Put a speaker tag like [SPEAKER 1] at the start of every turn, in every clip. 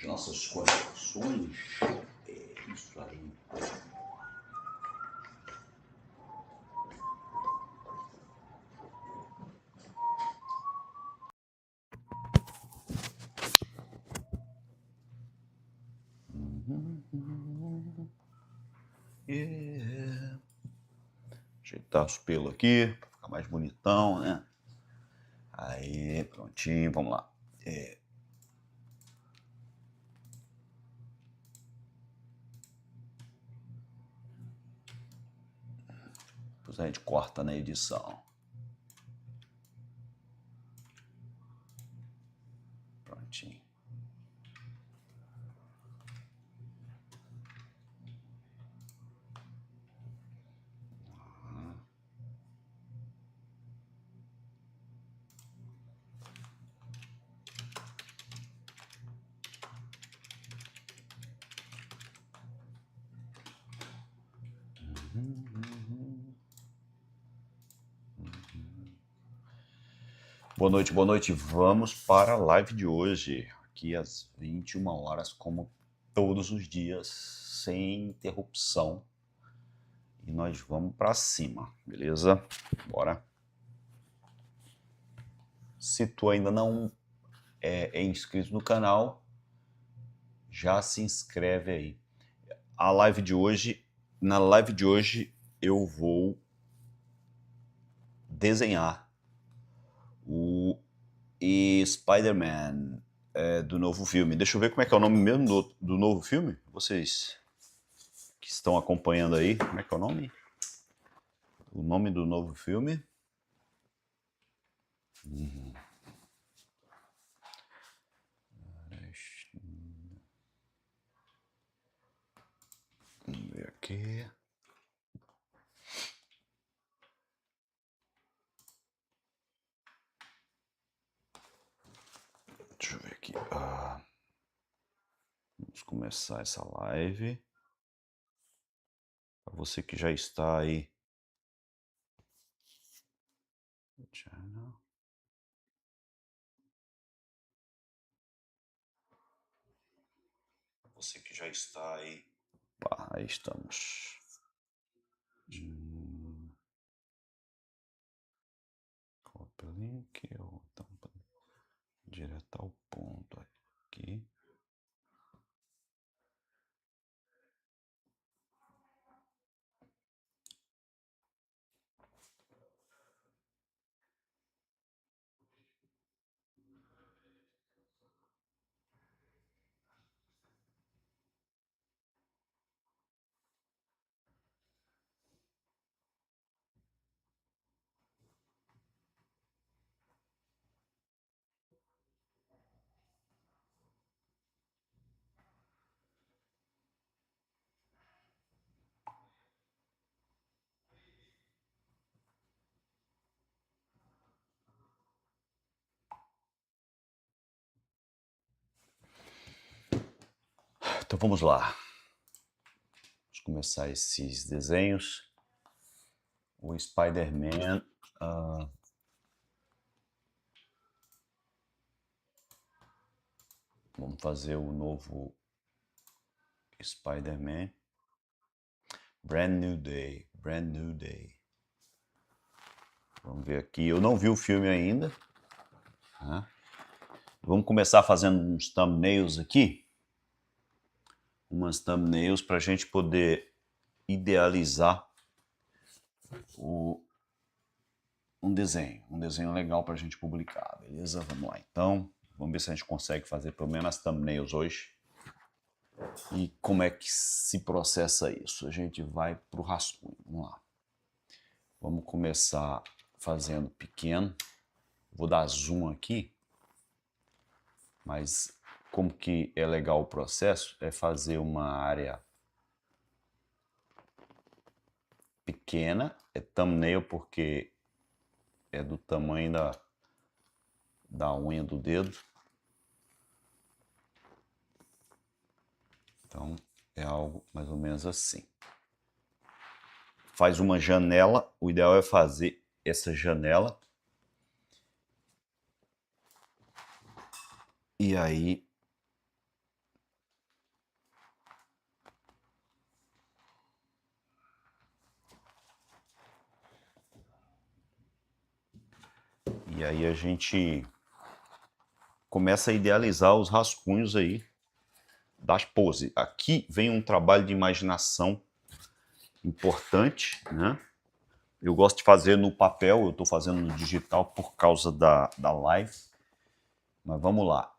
[SPEAKER 1] as nossas conexões. É isso aí. Ajeitar os pelos aqui, para ficar mais bonitão, né? Aí, prontinho, vamos lá. Depois a gente corta na edição. Prontinho. Boa noite, boa noite. Vamos para a live de hoje, aqui às 21 horas, como todos os dias, sem interrupção. E nós vamos para cima, beleza? Bora. Se tu ainda não é inscrito no canal, já se inscreve aí. A live de hoje, na live de hoje, eu vou desenhar o Spider-Man do novo filme. Deixa eu ver como é que é o nome mesmo do novo filme. Vocês que estão acompanhando aí, como é que é o nome? O nome do novo filme? Vamos ver aqui. Deixa eu ver aqui. Vamos começar essa live. Para você que já está aí. Você que já está aí. Aí estamos. Copy link ou tampa direto ao ponto aqui. Então vamos lá. Vamos começar esses desenhos. O Spider-Man. Vamos fazer o novo Spider-Man. Brand New Day. Brand New Day. Vamos ver aqui. Eu não vi o filme ainda. Vamos começar fazendo uns thumbnails aqui. Umas thumbnails para a gente poder idealizar um desenho legal para a gente publicar, beleza? Vamos lá, então. Vamos ver se a gente consegue fazer pelo menos as thumbnails hoje. E como é que se processa isso? A gente vai para o rascunho, vamos lá. Vamos começar fazendo pequeno. Vou dar zoom aqui. Mas como que é legal o processo? É fazer uma área pequena. É thumbnail porque é do tamanho da unha do dedo. Então, é algo mais ou menos assim. Faz uma janela. O ideal é fazer essa janela. E aí, E aí a gente começa a idealizar os rascunhos aí das poses. Aqui vem um trabalho de imaginação importante, né? Eu gosto de fazer no papel, eu estou fazendo no digital por causa da live. Mas vamos lá.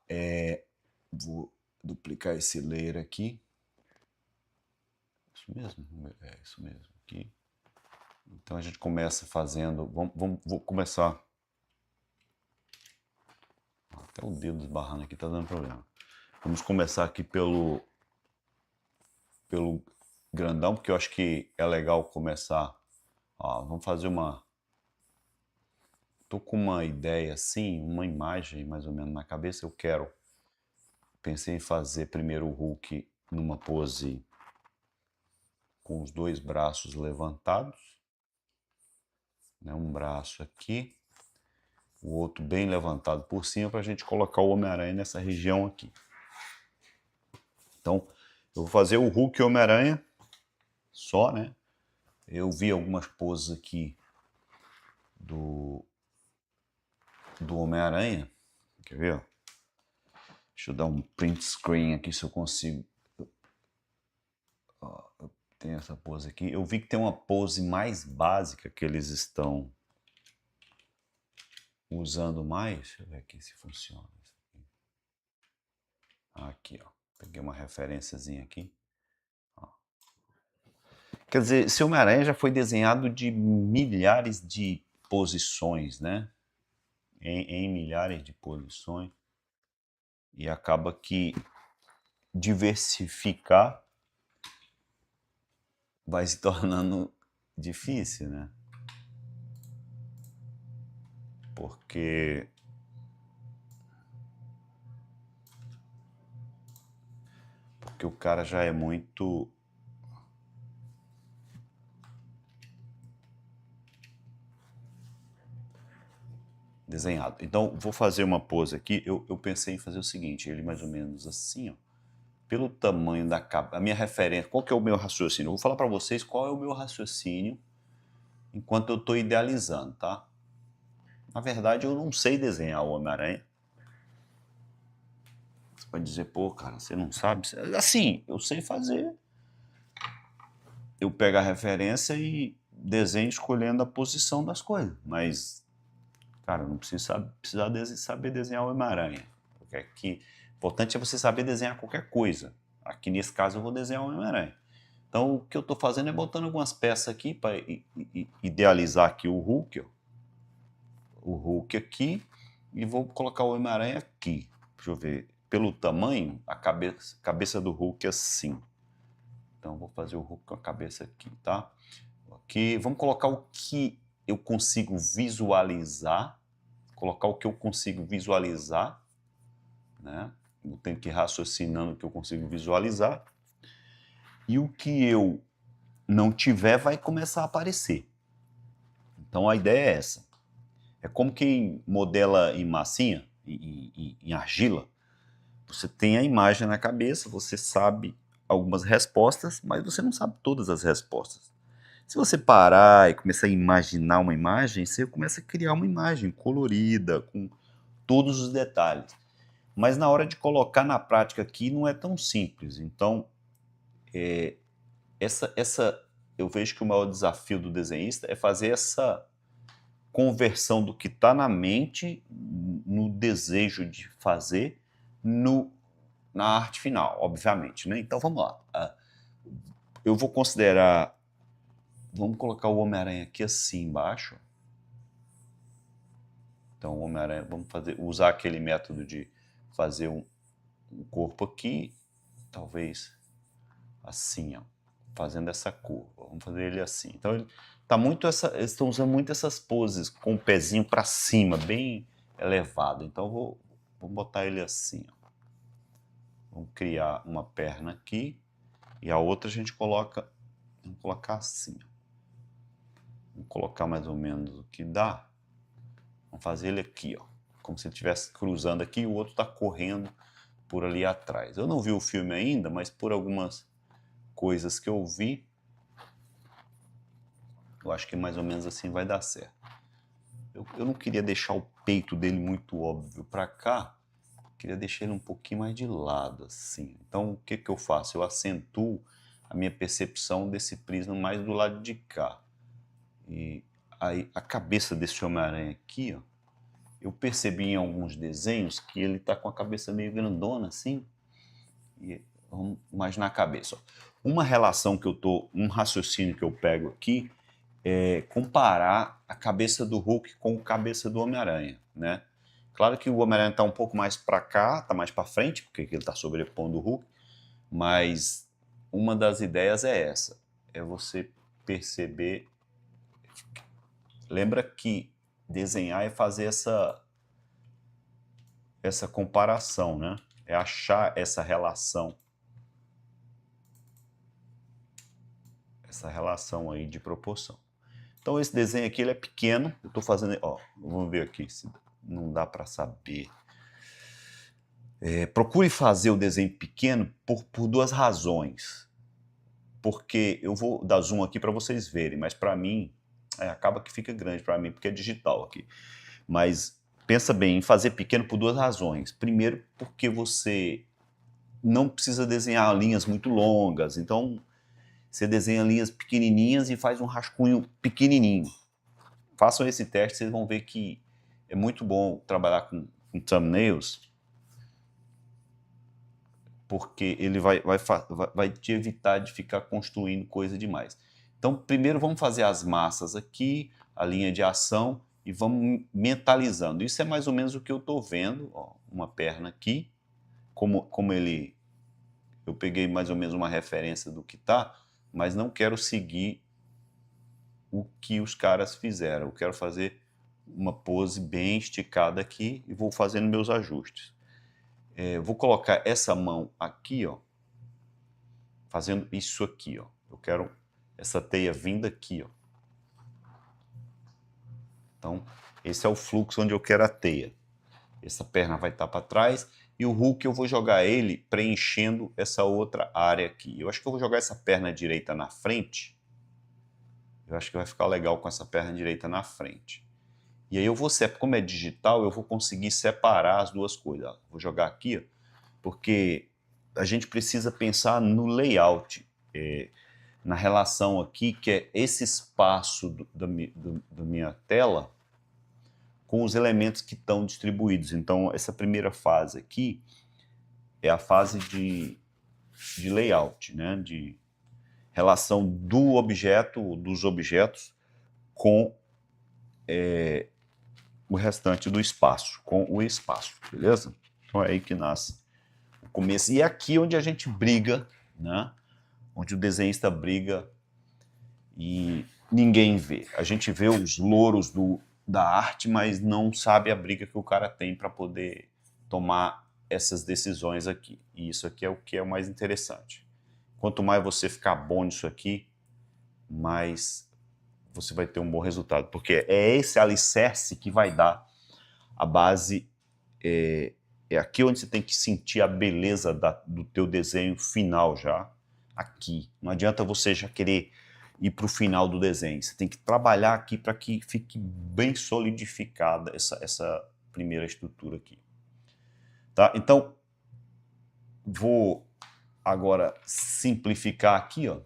[SPEAKER 1] Vou duplicar esse layer aqui. Isso mesmo? É isso mesmo. Aqui. Então a gente começa fazendo... Vou começar... Até o dedo esbarrando aqui está dando problema. Vamos começar aqui pelo grandão, porque eu acho que é legal começar... Ó, vamos fazer uma... Tô com uma ideia assim, uma imagem mais ou menos na cabeça. Pensei em fazer primeiro o Hulk numa pose com os dois braços levantados, né? Um braço aqui, o outro bem levantado por cima, para a gente colocar o Homem-Aranha nessa região aqui. Então, eu vou fazer o Hulk e o Homem-Aranha só, né? Eu vi algumas poses aqui do Homem-Aranha. Quer ver? Deixa eu dar um print screen aqui se eu consigo. Eu tenho essa pose aqui. Eu vi que tem uma pose mais básica que eles estão usando mais. Deixa eu ver aqui se funciona. Aqui, ó. Peguei uma referenciazinha aqui. Ó. Quer dizer, esse Homem-Aranha já foi desenhado de milhares de posições, né? Em milhares de posições. E acaba que diversificar vai se tornando difícil, né? Porque o cara já é muito desenhado. Então, vou fazer uma pose aqui. Eu pensei em fazer o seguinte, ele mais ou menos assim, ó. Pelo tamanho da capa, a minha referência, qual que é o meu raciocínio? Eu vou falar para vocês qual é o meu raciocínio enquanto eu estou idealizando, tá? Na verdade, eu não sei desenhar o Homem-Aranha. Você pode dizer, pô, cara, você não sabe? Assim, eu sei fazer. Eu pego a referência e desenho escolhendo a posição das coisas, mas, cara, eu não preciso saber desenhar o Homem-Aranha. Porque aqui, o importante é você saber desenhar qualquer coisa. Aqui, nesse caso, eu vou desenhar o Homem-Aranha. Então, o que eu estou fazendo é botando algumas peças aqui para idealizar aqui o Hulk, ó. O Hulk aqui, e vou colocar o Homem-Aranha aqui. Deixa eu ver. Pelo tamanho, a cabeça do Hulk é assim. Então, vou fazer o Hulk com a cabeça aqui, tá? Aqui, vamos colocar o que eu consigo visualizar. Colocar o que eu consigo visualizar, né? Eu tenho que ir raciocinando o que eu consigo visualizar. E o que eu não tiver vai começar a aparecer. Então, a ideia é essa. É como quem modela em massinha, em argila. Você tem a imagem na cabeça, você sabe algumas respostas, mas você não sabe todas as respostas. Se você parar e começar a imaginar uma imagem, você começa a criar uma imagem colorida, com todos os detalhes. Mas na hora de colocar na prática aqui, não é tão simples. Então, eu vejo que o maior desafio do desenhista é fazer essa conversão do que está na mente, no desejo de fazer, na arte final, obviamente, né? Então vamos lá. Eu vou considerar... Vamos colocar o Homem-Aranha aqui assim embaixo. Então o Homem-Aranha, vamos usar aquele método de fazer um corpo aqui, talvez assim, ó, fazendo essa curva. Vamos fazer ele assim. Então ele tá muito eles estão usando muito essas poses com o pezinho para cima, bem elevado. Então vou botar ele assim, ó. Vamos criar uma perna aqui e a outra a gente coloca, vamos colocar assim, ó. Vamos colocar mais ou menos o que dá. Vamos fazer ele aqui, ó, como se ele estivesse cruzando aqui e o outro está correndo por ali atrás. Eu não vi o filme ainda, mas por algumas coisas que eu vi, eu acho que mais ou menos assim vai dar certo. Eu não queria deixar o peito dele muito óbvio para cá, queria deixar ele um pouquinho mais de lado, assim. Então, o que eu faço? Eu acentuo a minha percepção desse prisma mais do lado de cá. E aí, a cabeça desse Homem-Aranha aqui, ó, eu percebi em alguns desenhos que ele tá com a cabeça meio grandona, assim. E vamos imaginar a cabeça, ó. Uma relação que eu tô, um raciocínio que eu pego aqui é comparar a cabeça do Hulk com a cabeça do Homem-Aranha, né? Claro que o Homem-Aranha está um pouco mais para cá, está mais para frente, porque ele está sobrepondo o Hulk, mas uma das ideias é essa, é você perceber. Lembra que desenhar é fazer essa comparação, né? É achar essa relação aí de proporção. Então esse desenho aqui ele é pequeno, eu estou fazendo, ó, vamos ver aqui se não dá para saber. Procure fazer o desenho pequeno por duas razões. Porque eu vou dar zoom aqui para vocês verem, mas para mim acaba que fica grande para mim porque é digital aqui. Mas pensa bem em fazer pequeno por duas razões. Primeiro, porque você não precisa desenhar linhas muito longas, então você desenha linhas pequenininhas e faz um rascunho pequenininho. Façam esse teste, vocês vão ver que é muito bom trabalhar com thumbnails, porque ele vai te evitar de ficar construindo coisa demais. Então, primeiro vamos fazer as massas aqui, a linha de ação, e vamos mentalizando. Isso é mais ou menos o que eu estou vendo, ó, uma perna aqui, como ele... Eu peguei mais ou menos uma referência do que tá, mas não quero seguir o que os caras fizeram. Eu quero fazer uma pose bem esticada aqui e vou fazendo meus ajustes. Vou colocar essa mão aqui, ó, fazendo isso aqui, ó. Eu quero essa teia vindo aqui, ó. Então, esse é o fluxo onde eu quero a teia. Essa perna vai estar para trás e o Hulk eu vou jogar ele preenchendo essa outra área aqui. Eu acho que eu vou jogar essa perna direita na frente. Eu acho que vai ficar legal com essa perna direita na frente. E aí eu vou, como é digital, eu vou conseguir separar as duas coisas. Ó, vou jogar aqui, ó, porque a gente precisa pensar no layout, na relação aqui, que é esse espaço da minha tela com os elementos que estão distribuídos. Então, essa primeira fase aqui é a fase de layout, né? De relação do objeto, dos objetos com o restante do espaço, com o espaço, beleza? Então é aí que nasce o começo. E é aqui onde a gente briga, né? Onde o desenhista briga e ninguém vê. A gente vê os louros da arte, mas não sabe a briga que o cara tem para poder tomar essas decisões aqui. E isso aqui é o que é o mais interessante. Quanto mais você ficar bom nisso aqui, mais você vai ter um bom resultado. Porque é esse alicerce que vai dar a base. É aqui onde você tem que sentir a beleza do teu desenho final já. Aqui. Não adianta você já querer ir para o final do desenho. Você tem que trabalhar aqui para que fique bem solidificada essa primeira estrutura aqui. Tá? Então, vou agora simplificar aqui. Ó.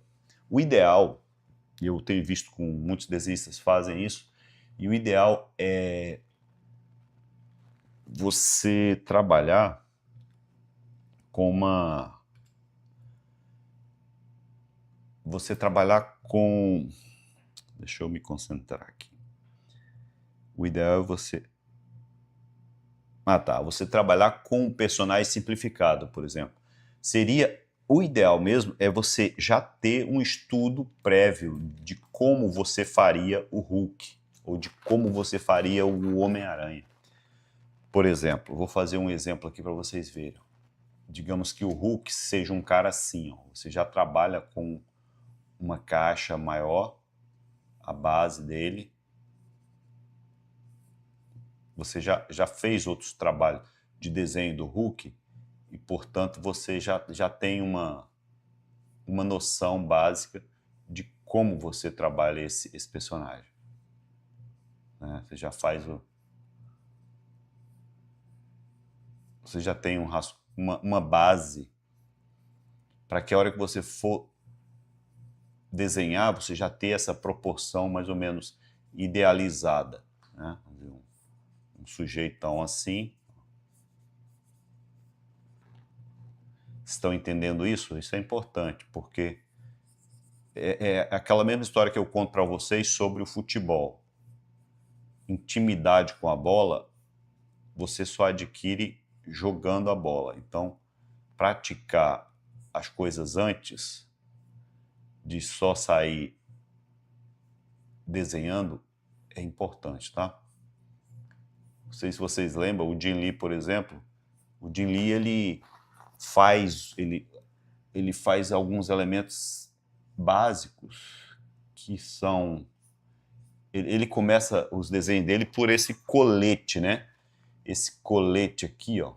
[SPEAKER 1] O ideal, e eu tenho visto com muitos desenhistas fazem isso, e o ideal é você trabalhar com Deixa eu me concentrar aqui. O ideal é você... Você trabalhar com um personagem simplificado, por exemplo. O ideal mesmo é você já ter um estudo prévio de como você faria o Hulk, ou de como você faria o Homem-Aranha. Por exemplo, vou fazer um exemplo aqui para vocês verem. Digamos que o Hulk seja um cara assim, ó. Você já trabalha com uma caixa maior, a base dele. Você já fez outros trabalhos de desenho do Hulk e, portanto, você já tem uma noção básica de como você trabalha esse personagem. Né? Você já faz você já tem uma base para que a hora que você for desenhar, você já ter essa proporção mais ou menos idealizada, né? Um sujeitão assim. Estão entendendo isso? Isso é importante, porque é aquela mesma história que eu conto para vocês sobre o futebol. Intimidade com a bola, você só adquire jogando a bola. Então, praticar as coisas antes de só sair desenhando é importante, tá? Não sei se vocês lembram, o Jim Lee, por exemplo, o Jim Lee, ele faz alguns elementos básicos que são... Ele começa os desenhos dele por esse colete, né? Esse colete aqui, ó.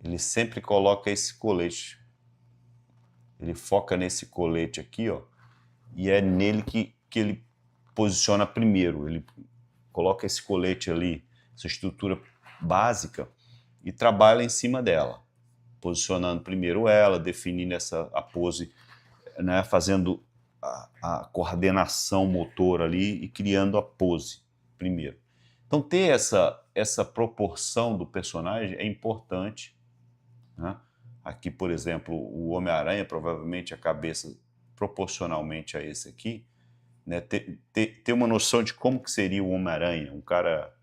[SPEAKER 1] Ele sempre coloca esse colete. Ele foca nesse colete aqui, ó. E é nele que ele posiciona primeiro. Ele coloca esse colete ali, essa estrutura básica, e trabalha em cima dela, posicionando primeiro ela, definindo a pose, né, fazendo a coordenação motor ali e criando a pose primeiro. Então ter essa proporção do personagem é importante, né? Aqui, por exemplo, o Homem-Aranha, provavelmente a cabeça proporcionalmente a esse aqui, né, ter uma noção de como que seria o Homem-Aranha, um cara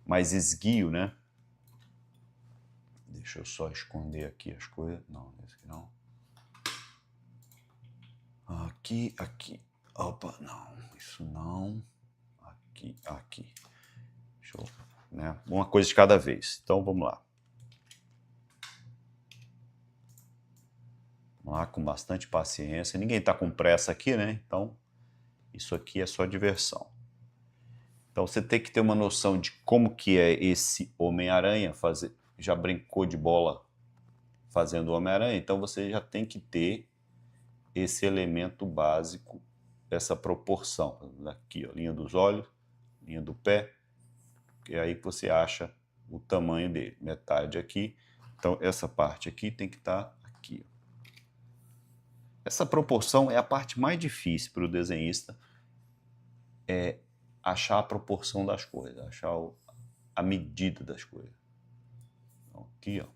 [SPEAKER 1] mais esguio, né? Deixa eu só esconder aqui as coisas. Não, esse aqui não. Aqui. Opa, não, isso não. Aqui. Deixa eu, né? Uma coisa de cada vez. Então, vamos lá. Vamos lá, com bastante paciência. Ninguém está com pressa aqui, né? Então, isso aqui é só diversão. Então, você tem que ter uma noção de como que é esse Homem-Aranha. Já brincou de bola fazendo o Homem-Aranha, então você já tem que ter esse elemento básico, essa proporção. Aqui, ó, linha dos olhos, linha do pé, e aí você acha o tamanho dele. Metade aqui. Então, essa parte aqui tem que estar aqui. Essa proporção é a parte mais difícil para o desenhista, é achar a proporção das coisas, achar a medida das coisas. Então, aqui, ó.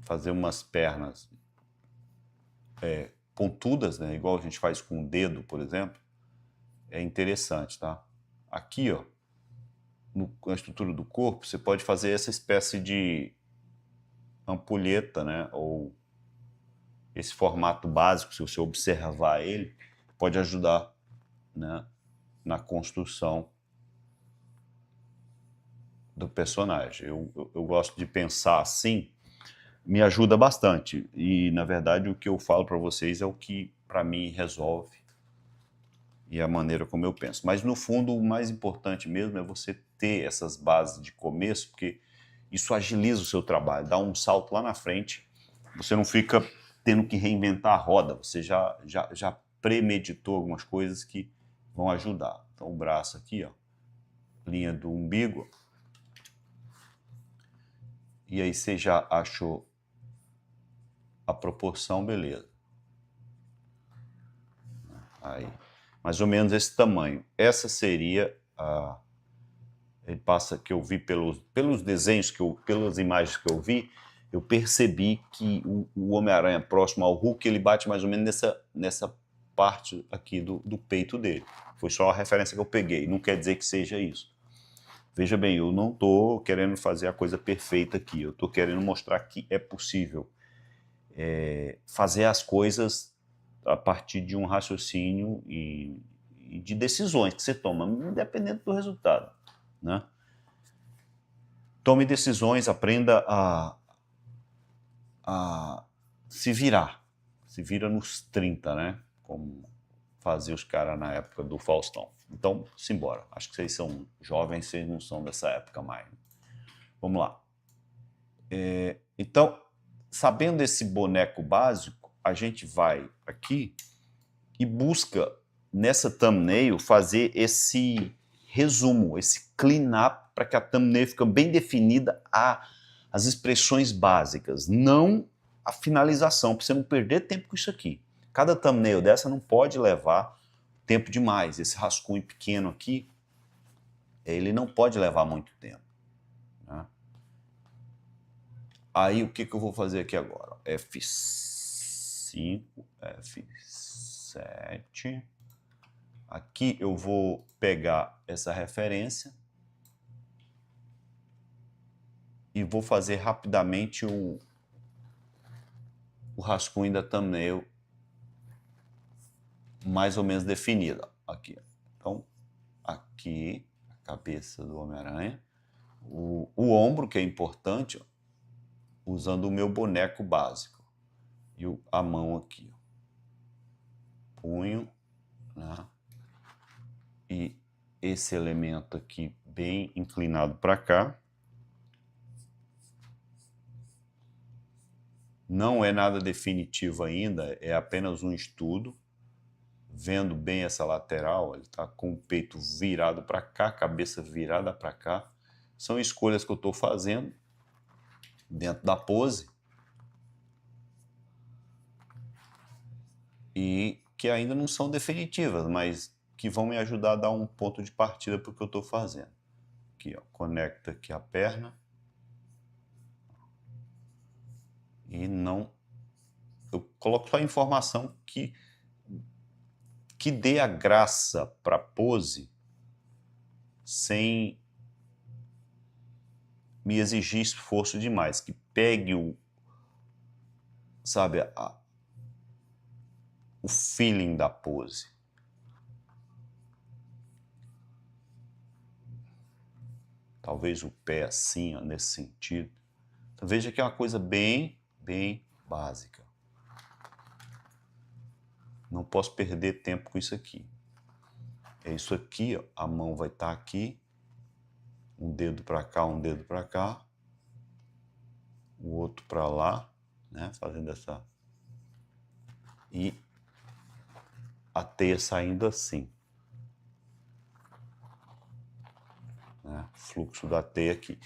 [SPEAKER 1] Fazer umas pernas pontudas, né? Igual a gente faz com o dedo, por exemplo, é interessante, tá? Aqui, ó, na estrutura do corpo, você pode fazer essa espécie de ampulheta, né? Ou esse formato básico, se você observar ele, pode ajudar, né, na construção do personagem. Eu gosto de pensar assim, me ajuda bastante. E, na verdade, o que eu falo para vocês é o que, para mim, resolve e a maneira como eu penso. Mas, no fundo, o mais importante mesmo é você ter essas bases de começo, porque isso agiliza o seu trabalho, dá um salto lá na frente. Você não fica tendo que reinventar a roda, você já premeditou algumas coisas que vão ajudar. Então, o braço aqui, ó, linha do umbigo. E aí você já achou a proporção, beleza. Aí, mais ou menos esse tamanho. Essa seria a... Ele passa, que eu vi pelos desenhos, pelas imagens que eu vi, eu percebi que o Homem-Aranha próximo ao Hulk, ele bate mais ou menos nessa parte aqui do peito dele. Foi só a referência que eu peguei, não quer dizer que seja isso. Veja bem, eu não estou querendo fazer a coisa perfeita aqui, eu estou querendo mostrar que é possível fazer as coisas a partir de um raciocínio e de decisões que você toma, independente do resultado, né? Tome decisões, aprenda a se virar. Se vira nos 30, né? Como faziam os caras na época do Faustão. Então, simbora. Acho que vocês são jovens, vocês não são dessa época mais. Vamos lá. Então, sabendo esse boneco básico, a gente vai aqui e busca nessa thumbnail, fazer esse resumo, esse clean-up, para que a thumbnail fique bem definida, as expressões básicas, não a finalização, para você não perder tempo com isso aqui. Cada thumbnail dessa não pode levar tempo demais. Esse rascunho pequeno aqui, ele não pode levar muito tempo, né? Aí o que eu vou fazer aqui agora? F5, F7. Aqui eu vou pegar essa referência e vou fazer rapidamente o rascunho da thumbnail mais ou menos definida. Aqui. Então, aqui, a cabeça do Homem-Aranha. O ombro, que é importante, ó, usando o meu boneco básico. E a mão aqui. Ó. Punho, né? E esse elemento aqui bem inclinado para cá. Não é nada definitivo ainda, é apenas um estudo. Vendo bem essa lateral, ele está com o peito virado para cá, cabeça virada para cá. São escolhas que eu estou fazendo dentro da pose e que ainda não são definitivas, mas que vão me ajudar a dar um ponto de partida para o que eu estou fazendo. Aqui, ó, conecta aqui a perna e não... Eu coloco só a informação que dê a graça para a pose sem me exigir esforço demais, que pegue sabe, o feeling da pose. Talvez o pé assim, ó, nesse sentido. Então veja que é uma coisa bem básica. Não posso perder tempo com isso aqui. É isso aqui, ó, a mão vai estar aqui, um dedo para cá, um dedo para cá, o outro para lá, né, fazendo essa... E a teia saindo assim. Né, fluxo da teia aqui.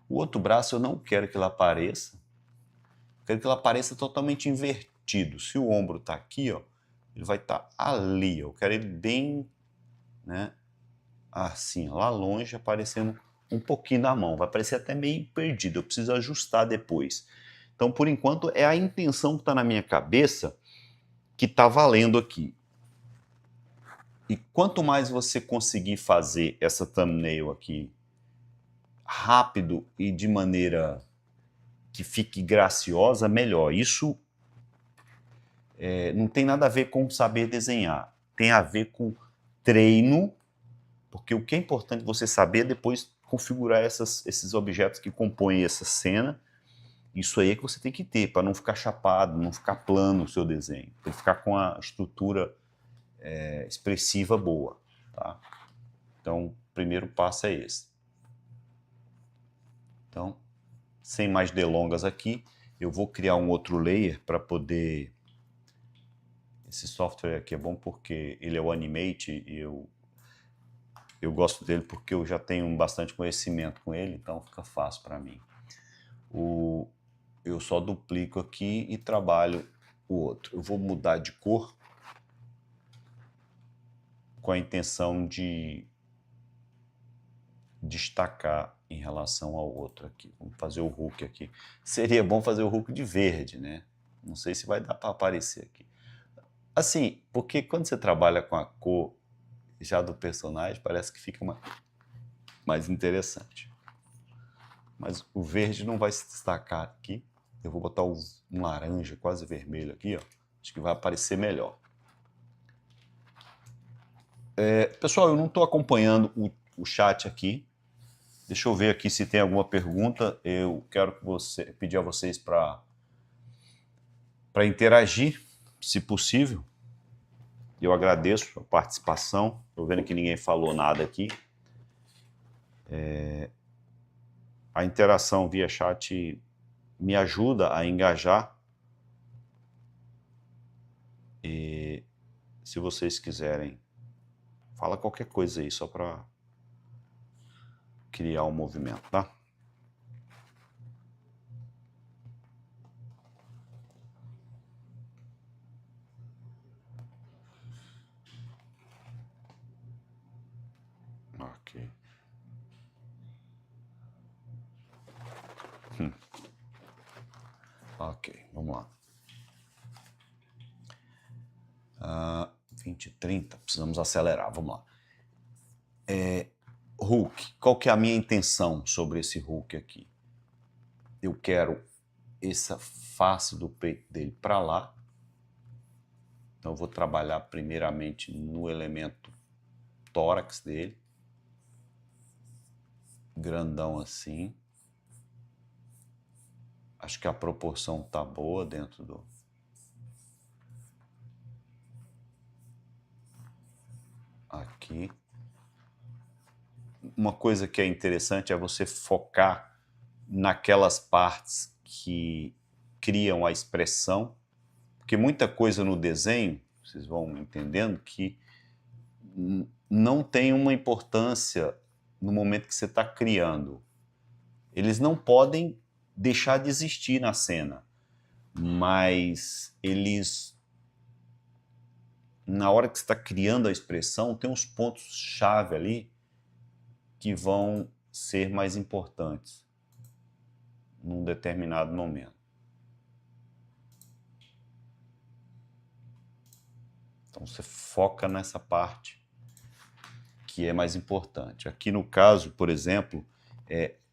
[SPEAKER 1] O outro braço eu não quero que ele apareça, eu quero que ele apareça totalmente invertido. Se o ombro está aqui, ó, ele vai estar ali, eu quero ele bem, né, assim, lá longe, aparecendo um pouquinho da mão, vai parecer até meio perdido, eu preciso ajustar depois. Então, por enquanto, é a intenção que está na minha cabeça que está valendo aqui. E quanto mais você conseguir fazer essa thumbnail aqui rápido e de maneira que fique graciosa, melhor. Isso não tem nada a ver com saber desenhar, tem a ver com treino, porque o que é importante você saber é depois configurar esses objetos que compõem essa cena. Isso aí é que você tem que ter, para não ficar chapado, não ficar plano o seu desenho, para ficar com a estrutura expressiva boa. Tá? Então, o primeiro passo é esse. Então, sem mais delongas aqui, eu vou criar um outro layer para poder... Esse software aqui é bom porque ele é o Animate e eu gosto dele porque eu já tenho bastante conhecimento com ele, então fica fácil para mim. Eu só duplico aqui e trabalho o outro. Eu vou mudar de cor com a intenção de destacar em relação ao outro aqui. Vamos fazer o Hulk aqui. Seria bom fazer o Hulk de verde, né? Não sei se vai dar para aparecer aqui. Assim, porque quando você trabalha com a cor já do personagem, parece que fica mais interessante. Mas o verde não vai se destacar aqui. Eu vou botar um laranja quase vermelho aqui, ó. Acho que vai aparecer melhor. Pessoal, eu não estou acompanhando o chat aqui. Deixa eu ver aqui se tem alguma pergunta. Eu quero pedir a vocês para interagir, se possível. Eu agradeço a participação. Estou vendo que ninguém falou nada aqui. A interação via chat me ajuda a engajar. E se vocês quiserem Fala qualquer coisa aí, só para criar um movimento, tá? Ok. Ok, vamos lá. 20, 30, precisamos acelerar, vamos lá. Hook, qual que é a minha intenção sobre esse hook aqui? Eu quero essa face do peito dele para lá. Então eu vou trabalhar primeiramente no elemento tórax dele. Grandão assim. Acho que a proporção tá boa dentro do... Aqui. Uma coisa que é interessante é você focar naquelas partes que criam a expressão, porque muita coisa no desenho, vocês vão entendendo, que não tem uma importância no momento que você está criando. Eles não podem deixar de existir na cena, mas eles, na hora que você está criando a expressão, tem uns pontos-chave ali que vão ser mais importantes num determinado momento. Então você foca nessa parte que é mais importante. Aqui no caso, por exemplo,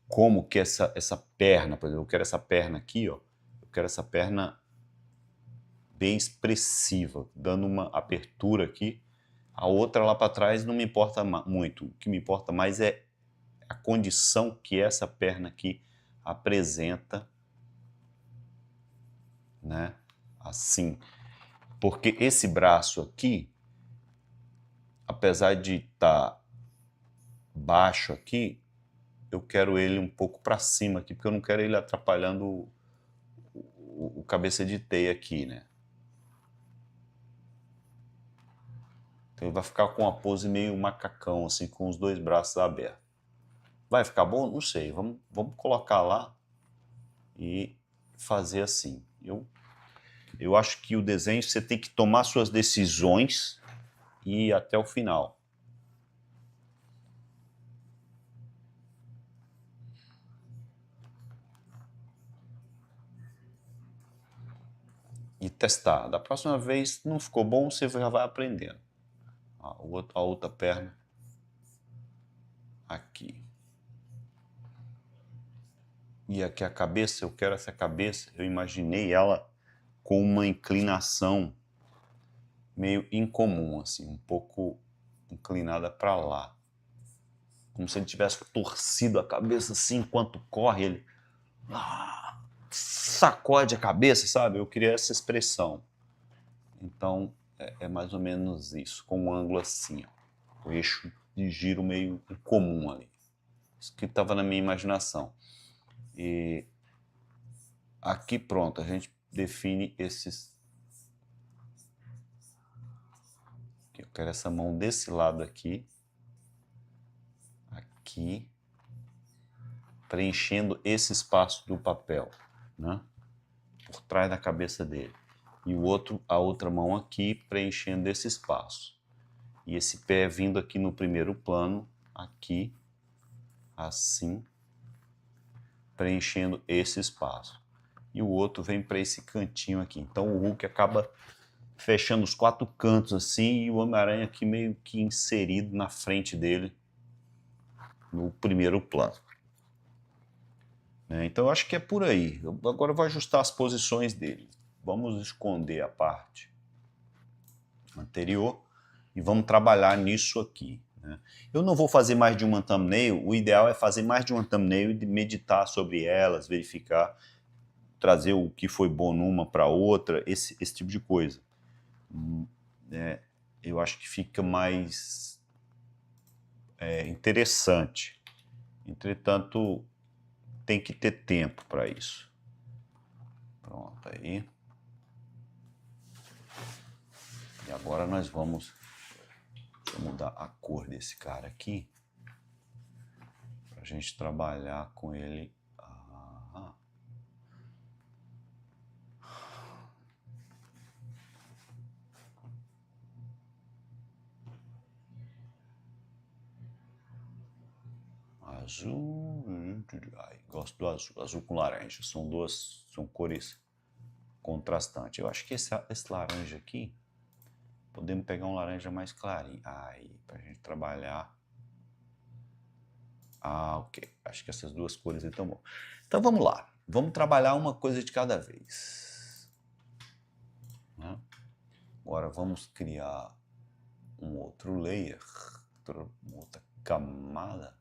[SPEAKER 1] como que essa perna, por exemplo, eu quero essa perna aqui, ó, eu quero essa perna bem expressiva, dando uma abertura aqui. A outra lá para trás não me importa muito. O que me importa mais é a condição que essa perna aqui apresenta, né? Assim. Porque esse braço aqui, apesar de estar baixo aqui, eu quero ele um pouco para cima aqui, porque eu não quero ele atrapalhando o cabeça de teia aqui, né? Então ele vai ficar com uma pose meio macacão, assim, com os dois braços abertos. Vai ficar bom? Não sei. Vamos colocar lá e fazer assim. Eu acho que o desenho você tem que tomar suas decisões e ir até o final. E testar. Da próxima vez não ficou bom, você já vai aprendendo. A outra perna aqui. E aqui a cabeça, eu quero essa cabeça, eu imaginei ela com uma inclinação meio incomum, assim, um pouco inclinada para lá. Como se ele tivesse torcido a cabeça assim enquanto corre, ele sacode a cabeça, sabe? Eu queria essa expressão. Então é mais ou menos isso, com um ângulo assim, ó, o eixo de giro meio incomum ali. Isso que estava na minha imaginação. E aqui pronto, a gente define esses. Eu quero essa mão desse lado aqui, aqui, preenchendo esse espaço do papel, né? Por trás da cabeça dele. E a outra mão aqui, preenchendo esse espaço. E esse pé vindo aqui no primeiro plano, aqui, assim, preenchendo esse espaço. E o outro vem para esse cantinho aqui. Então o Hulk acaba fechando os quatro cantos assim e o Homem-Aranha aqui meio que inserido na frente dele no primeiro plano. Então eu acho que é por aí. Agora eu vou ajustar as posições dele. Vamos esconder a parte anterior e vamos trabalhar nisso aqui. Eu não vou fazer mais de uma thumbnail, o ideal é fazer mais de uma thumbnail e meditar sobre elas, verificar, trazer o que foi bom numa para outra, esse tipo de coisa. Eu acho que fica mais interessante. Entretanto, tem que ter tempo para isso. Pronto, aí. E agora nós vamos Vou mudar a cor desse cara aqui para a gente trabalhar com ele. Azul, ai, gosto do azul, azul com laranja, são cores contrastantes. Eu acho que esse laranja aqui, podemos pegar um laranja mais clarinho, aí, pra gente trabalhar. Ok, acho que essas duas cores estão bom. Então vamos lá, vamos trabalhar uma coisa de cada vez. Agora vamos criar um outro layer, uma outra camada.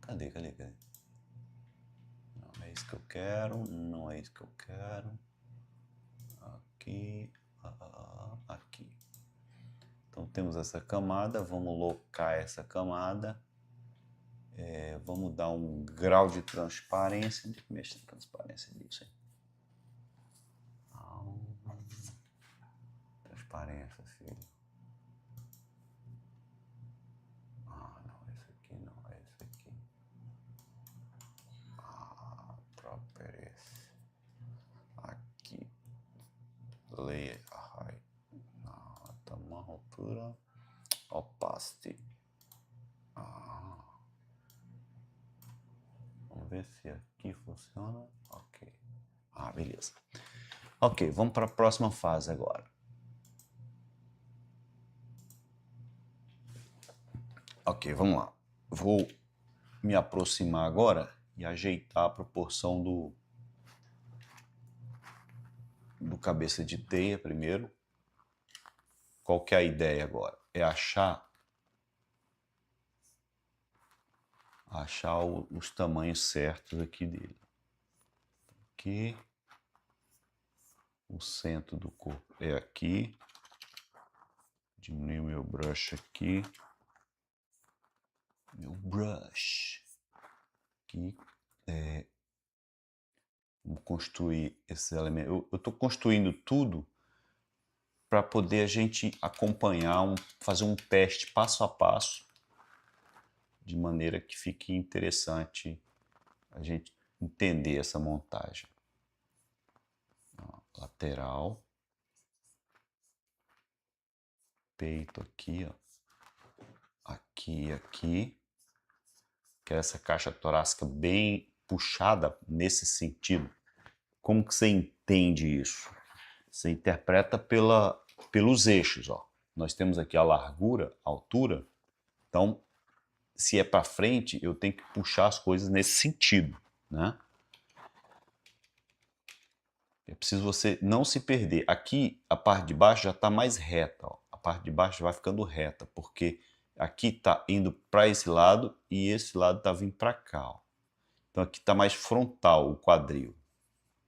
[SPEAKER 1] Cadê? Não é isso que eu quero, não é isso que eu quero. Aqui, aqui. Então temos essa camada, vamos locar essa camada. Vamos dar um grau de transparência. Deixa eu mexer na transparência disso aí. Transparência, filho. Não, esse aqui não, é esse aqui. Properties. Aqui. Layer height. Tamanho, altura. Opacity. Vamos ver se aqui funciona. Ok. Beleza. Ok, vamos para a próxima fase agora. Ok, vamos lá. Vou me aproximar agora e ajeitar a proporção do cabeça de teia primeiro. Qual que é a ideia agora? É achar os tamanhos certos aqui dele. Aqui. O centro do corpo é aqui. Diminuir o meu brush aqui. Meu brush. Aqui. Vamos construir esses elementos. Eu estou construindo tudo para poder a gente acompanhar, fazer um teste passo a passo, de maneira que fique interessante a gente entender essa montagem. Lateral. Peito aqui, ó. Aqui e aqui. Que é essa caixa torácica bem puxada nesse sentido. Como que você entende isso? Você interpreta pelos eixos, ó. Nós temos aqui a largura, a altura. Então, se é para frente, eu tenho que puxar as coisas nesse sentido, né? É preciso você não se perder. Aqui, a parte de baixo já está mais reta, ó. A parte de baixo vai ficando reta, porque aqui está indo para esse lado e esse lado está vindo para cá, ó. Então aqui está mais frontal o quadril.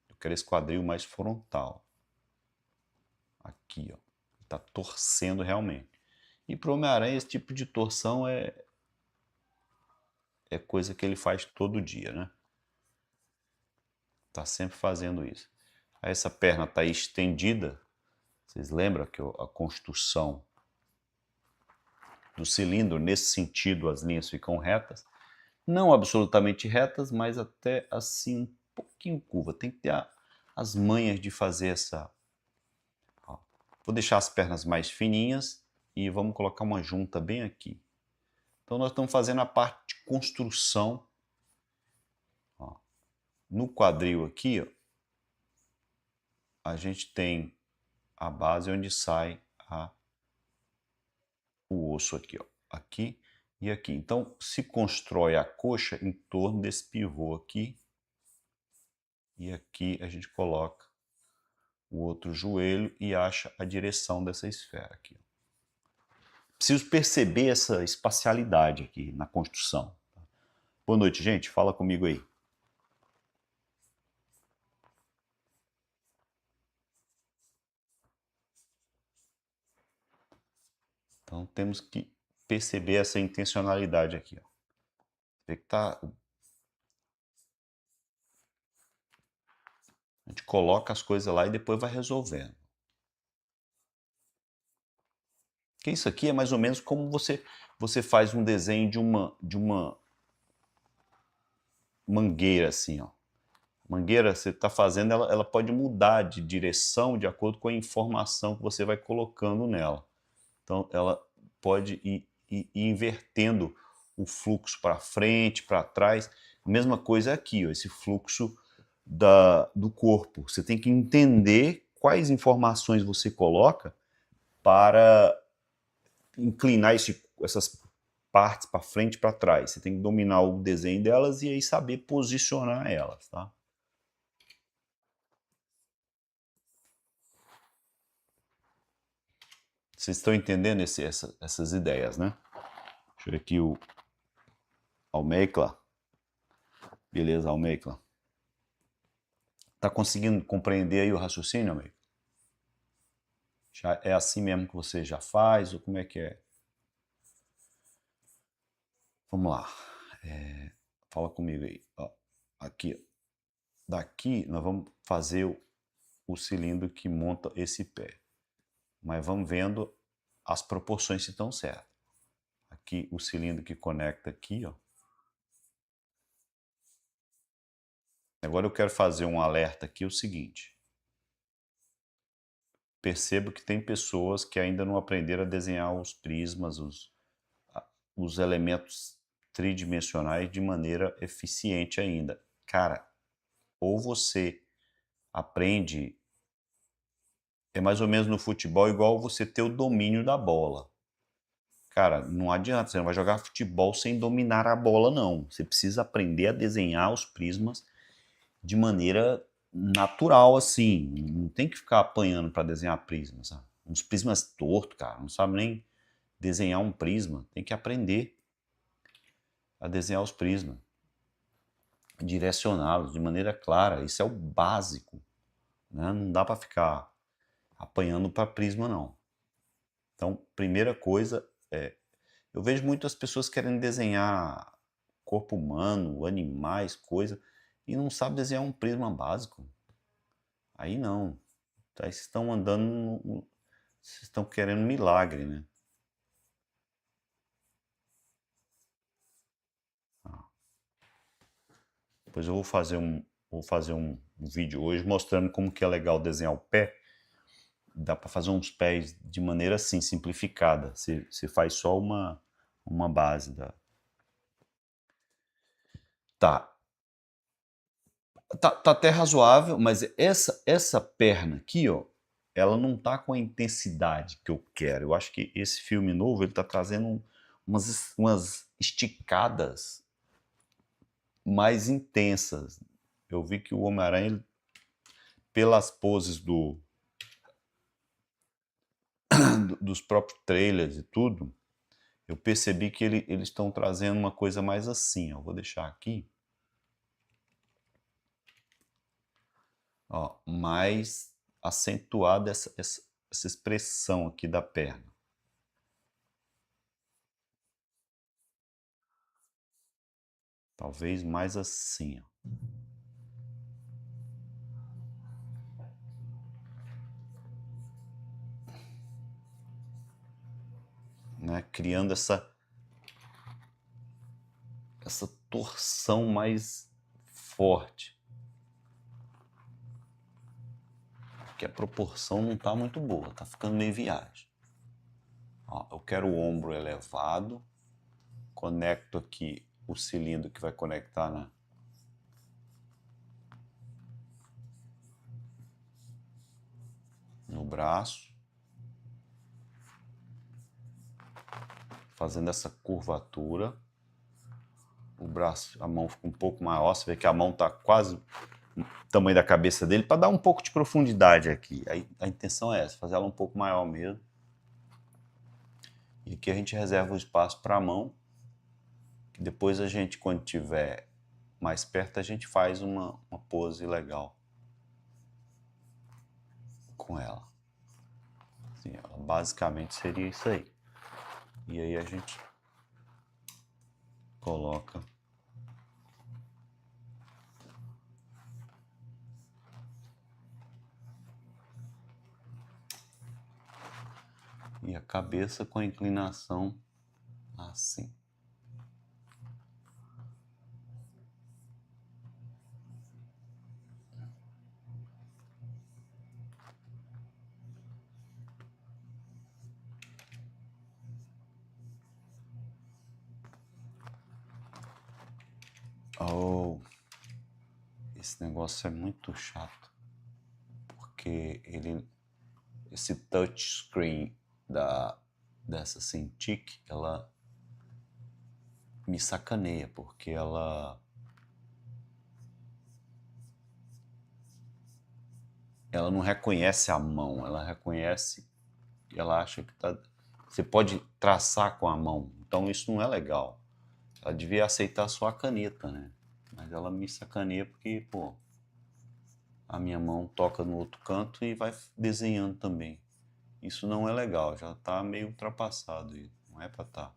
[SPEAKER 1] Eu quero esse quadril mais frontal. Aqui, ó. Está torcendo realmente. E para o Homem-Aranha esse tipo de torção é coisa que ele faz todo dia, né? Está sempre fazendo isso. Aí essa perna está estendida. Vocês lembram que a construção do cilindro, nesse sentido, as linhas ficam retas. Não absolutamente retas, mas até assim um pouquinho curva. Tem que ter as manhas de fazer essa... Ó. Vou deixar as pernas mais fininhas e vamos colocar uma junta bem aqui. Então nós estamos fazendo a parte de construção. Ó. No quadril aqui, ó, a gente tem a base onde sai o osso aqui, ó. Aqui e aqui. Então se constrói a coxa em torno desse pivô aqui. E aqui a gente coloca o outro joelho e acha a direção dessa esfera aqui. Preciso perceber essa espacialidade aqui na construção. Boa noite, gente. Fala comigo aí. Então temos que perceber essa intencionalidade aqui. Ó. Vê que tá... A gente coloca as coisas lá e depois vai resolvendo. Porque isso aqui é mais ou menos como você faz um desenho de uma mangueira assim, ó. Mangueira, você está fazendo, ela pode mudar de direção de acordo com a informação que você vai colocando nela. Então, ela pode ir invertendo o fluxo para frente, para trás. A mesma coisa aqui, ó, esse fluxo do corpo. Você tem que entender quais informações você coloca para inclinar essas partes para frente e para trás. Você tem que dominar o desenho delas e aí saber posicionar elas, tá? Vocês estão entendendo essas ideias, né? Deixa eu ver aqui o Almeida. Beleza, Almeida. Tá conseguindo compreender aí o raciocínio, Almeida? Já é assim mesmo que você já faz, ou como é que é? Vamos lá. Fala comigo aí. Ó, aqui. Daqui nós vamos fazer o cilindro que monta esse pé. Mas vamos vendo as proporções se estão certas. Aqui o cilindro que conecta aqui, ó. Agora eu quero fazer um alerta aqui, o seguinte. Percebo que tem pessoas que ainda não aprenderam a desenhar os prismas, os elementos tridimensionais de maneira eficiente ainda. Cara, ou você aprende, é mais ou menos no futebol igual você ter o domínio da bola. Cara, não adianta, você não vai jogar futebol sem dominar a bola, não. Você precisa aprender a desenhar os prismas de maneira natural, assim. Não tem que ficar apanhando para desenhar prismas, sabe? Uns prismas tortos, cara. Não sabe nem desenhar um prisma. Tem que aprender a desenhar os prismas. Direcioná-los de maneira clara. Isso é o básico, né? Não dá para ficar apanhando para prisma, não. Então, primeira coisa eu vejo muitas pessoas querendo desenhar corpo humano, animais, coisa, e não sabe desenhar um prisma básico. Aí não. Aí vocês estão andando, vocês estão querendo um milagre, né? Depois eu vou fazer um vídeo hoje mostrando como que é legal desenhar o pé. Dá para fazer uns pés de maneira assim, simplificada. Você faz só uma base da. Tá. Tá até razoável, mas essa perna aqui, ó, ela não tá com a intensidade que eu quero. Eu acho que esse filme novo, ele tá trazendo umas esticadas mais intensas. Eu vi que o Homem-Aranha, pelas poses dos próprios trailers e tudo, eu percebi que eles estão trazendo uma coisa mais assim, ó. Vou deixar aqui. Ó, mais acentuada essa expressão aqui da perna. Talvez mais assim, ó. Né? Criando essa torção mais forte. Porque a proporção não está muito boa, está ficando meio viagem. Ó, eu quero o ombro elevado, conecto aqui o cilindro que vai conectar no braço, fazendo essa curvatura. O braço, a mão fica um pouco maior, você vê que a mão está quase o tamanho da cabeça dele, para dar um pouco de profundidade aqui. Aí a intenção é essa, fazer ela um pouco maior mesmo. E aqui a gente reserva o espaço para a mão, que depois a gente, quando tiver mais perto, a gente faz uma pose legal com ela. Assim, ela basicamente seria isso aí. E aí a gente coloca e E a cabeça com a inclinação assim. Oh, esse negócio é muito chato, porque esse touchscreen dessa Cintiq, ela me sacaneia, porque ela não reconhece a mão, ela acha que você pode traçar com a mão, então isso não é legal. Ela devia aceitar só a caneta, né? Mas ela me sacaneia porque, pô, a minha mão toca no outro canto e vai desenhando também. Isso não é legal, já tá meio ultrapassado isso. Não é pra estar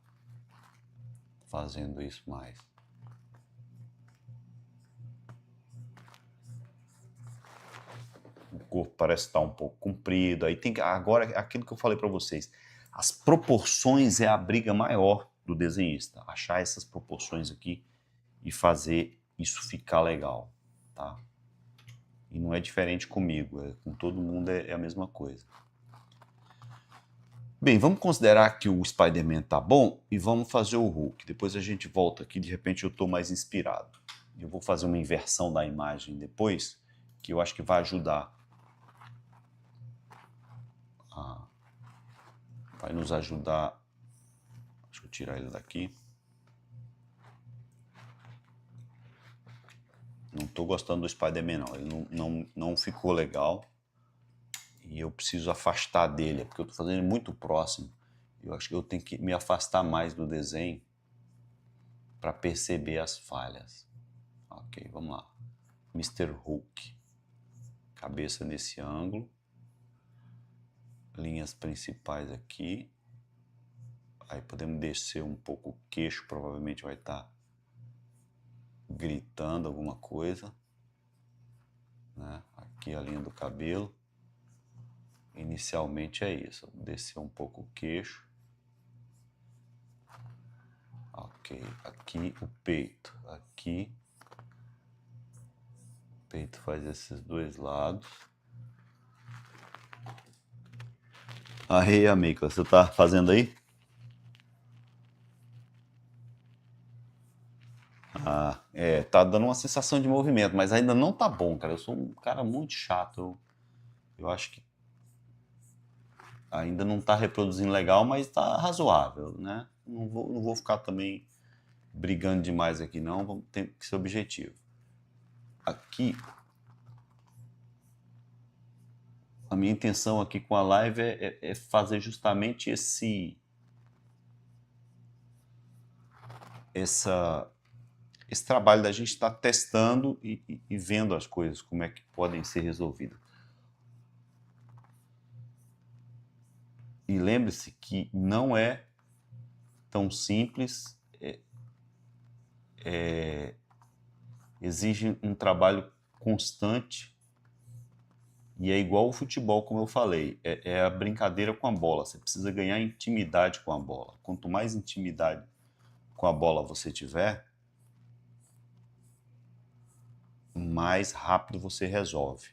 [SPEAKER 1] fazendo isso mais. O corpo parece estar um pouco comprido. Aí tem que, agora, aquilo que eu falei para vocês, as proporções é a briga maior do desenhista. Achar essas proporções aqui e fazer isso ficar legal, tá? E não é diferente comigo, com todo mundo é a mesma coisa. Bem, vamos considerar que o Spider-Man tá bom e vamos fazer o Hulk. Depois a gente volta aqui, de repente eu estou mais inspirado. Eu vou fazer uma inversão da imagem depois, que eu acho que vai ajudar. Vai nos ajudar. Deixa eu tirar ele daqui. Não estou gostando do Spider-Man, não. Ele não ficou legal. E eu preciso afastar dele, porque eu estou fazendo ele muito próximo. Eu acho que eu tenho que me afastar mais do desenho para perceber as falhas. Ok, vamos lá. Mr. Hulk. Cabeça nesse ângulo. Linhas principais aqui. Aí podemos descer um pouco o queixo, provavelmente vai estar gritando alguma coisa. Né? Aqui a linha do cabelo. Inicialmente é isso. Descer um pouco o queixo. Ok, aqui o peito. Aqui. O peito faz esses dois lados. Aí, amigo, você tá fazendo aí? Tá dando uma sensação de movimento, mas ainda não tá bom, cara. Eu sou um cara muito chato. Eu acho que ainda não tá reproduzindo legal, mas tá razoável, né? Não vou ficar também brigando demais aqui, não. Vamos ter que ser objetivo. Aqui, a minha intenção aqui com a live é fazer justamente esse trabalho da gente estar testando e vendo as coisas, como é que podem ser resolvidas. E lembre-se que não é tão simples, exige um trabalho constante e é igual o futebol, como eu falei, é a brincadeira com a bola, você precisa ganhar intimidade com a bola. Quanto mais intimidade com a bola você tiver, mais rápido você resolve.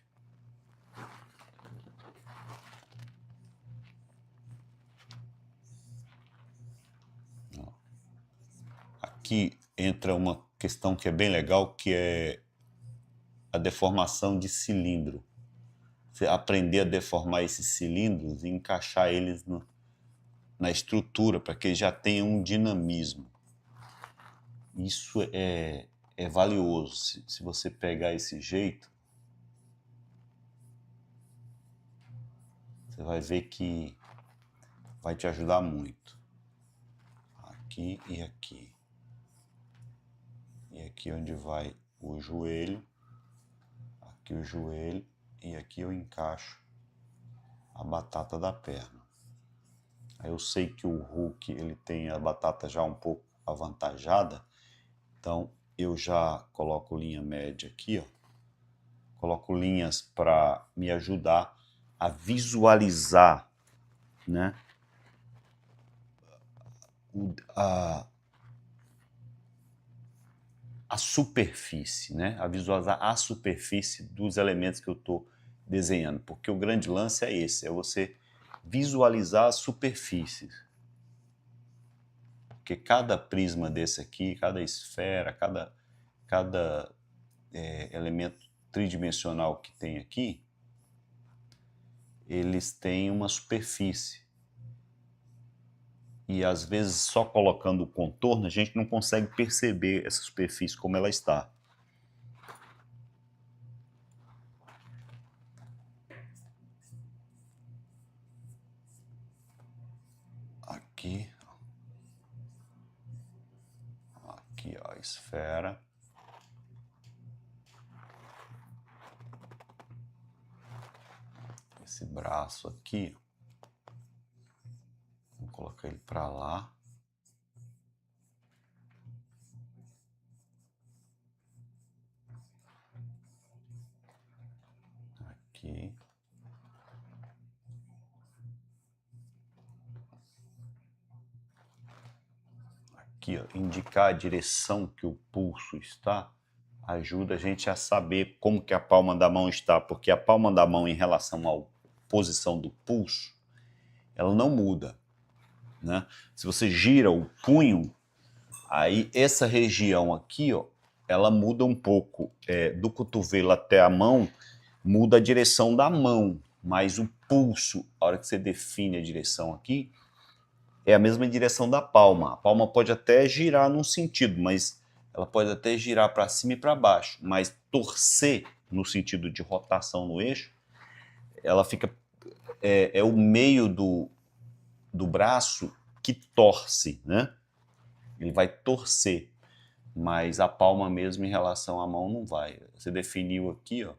[SPEAKER 1] Aqui entra uma questão que é bem legal, que é a deformação de cilindro. Você aprender a deformar esses cilindros e encaixar eles na estrutura, para que eles já tenham um dinamismo. Isso é valioso. Se você pegar esse jeito, você vai ver que vai te ajudar muito. Aqui e aqui. E aqui onde vai o joelho. Aqui o joelho. E aqui eu encaixo a batata da perna. Aí eu sei que o Hulk ele tem a batata já um pouco avantajada. Então eu já coloco linha média aqui, ó. Coloco linhas para me ajudar a visualizar, né, a superfície, né? A visualizar a superfície dos elementos que eu estou desenhando, porque o grande lance é esse, é você visualizar as superfícies. Porque cada prisma desse aqui, cada esfera, cada elemento tridimensional que tem aqui, eles têm uma superfície. E às vezes só colocando o contorno a gente não consegue perceber essa superfície como ela está. Aqui, ó, a esfera. Esse braço aqui, vou colocar ele para lá. Aqui. Aqui, ó, indicar a direção que o pulso está, ajuda a gente a saber como que a palma da mão está, porque a palma da mão em relação à posição do pulso, ela não muda, né? Se você gira o punho, aí essa região aqui, ó, ela muda um pouco, do cotovelo até a mão, muda a direção da mão, mas o pulso, a hora que você define a direção aqui, é a mesma direção da palma. A palma pode até girar num sentido, mas ela pode até girar para cima e para baixo, mas torcer no sentido de rotação no eixo, ela fica é o meio do braço que torce, né? Ele vai torcer, mas a palma mesmo em relação à mão não vai. Você definiu aqui, ó,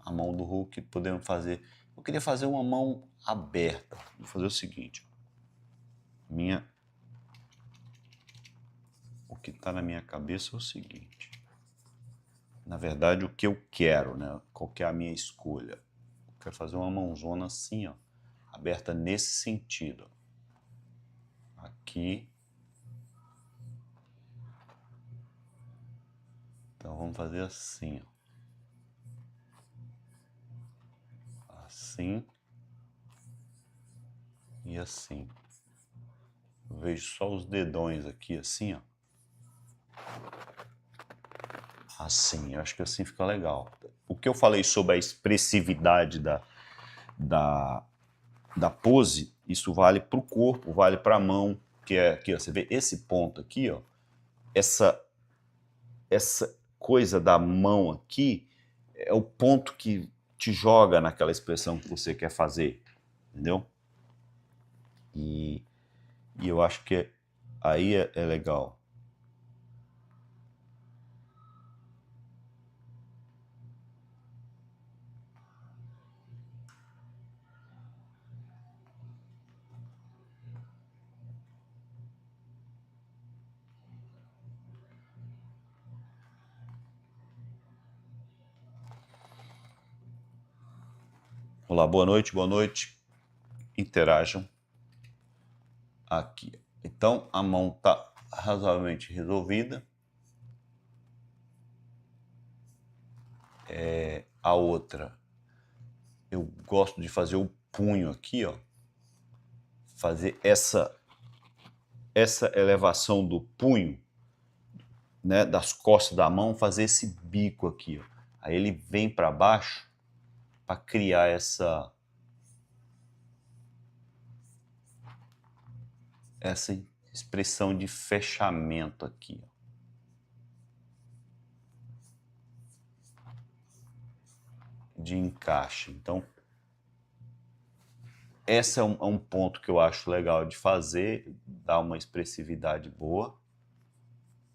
[SPEAKER 1] a mão do Hulk, podemos fazer. Eu queria fazer uma mão aberta. Vou fazer o seguinte. O que está na minha cabeça é o seguinte. Na verdade, o que eu quero, né? Qual que é a minha escolha? Eu quero fazer uma mãozona assim, ó, aberta nesse sentido. Aqui. Então vamos fazer assim, ó. Assim e assim. Eu vejo só os dedões aqui, assim, ó. Assim, eu acho que assim fica legal. O que eu falei sobre a expressividade da pose, isso vale para o corpo, vale para a mão, que é aqui, ó, você vê esse ponto aqui, ó, essa coisa da mão aqui é o ponto que te joga naquela expressão que você quer fazer, entendeu? E eu acho que aí é legal. Olá, boa noite, interajam aqui. Então, a mão está razoavelmente resolvida. A outra, eu gosto de fazer o punho aqui, ó. Fazer essa elevação do punho, né, das costas da mão, fazer esse bico aqui, ó. Aí ele vem para baixo para criar essa expressão de fechamento aqui, ó. De encaixe. Então, esse é um ponto que eu acho legal de fazer, dá uma expressividade boa,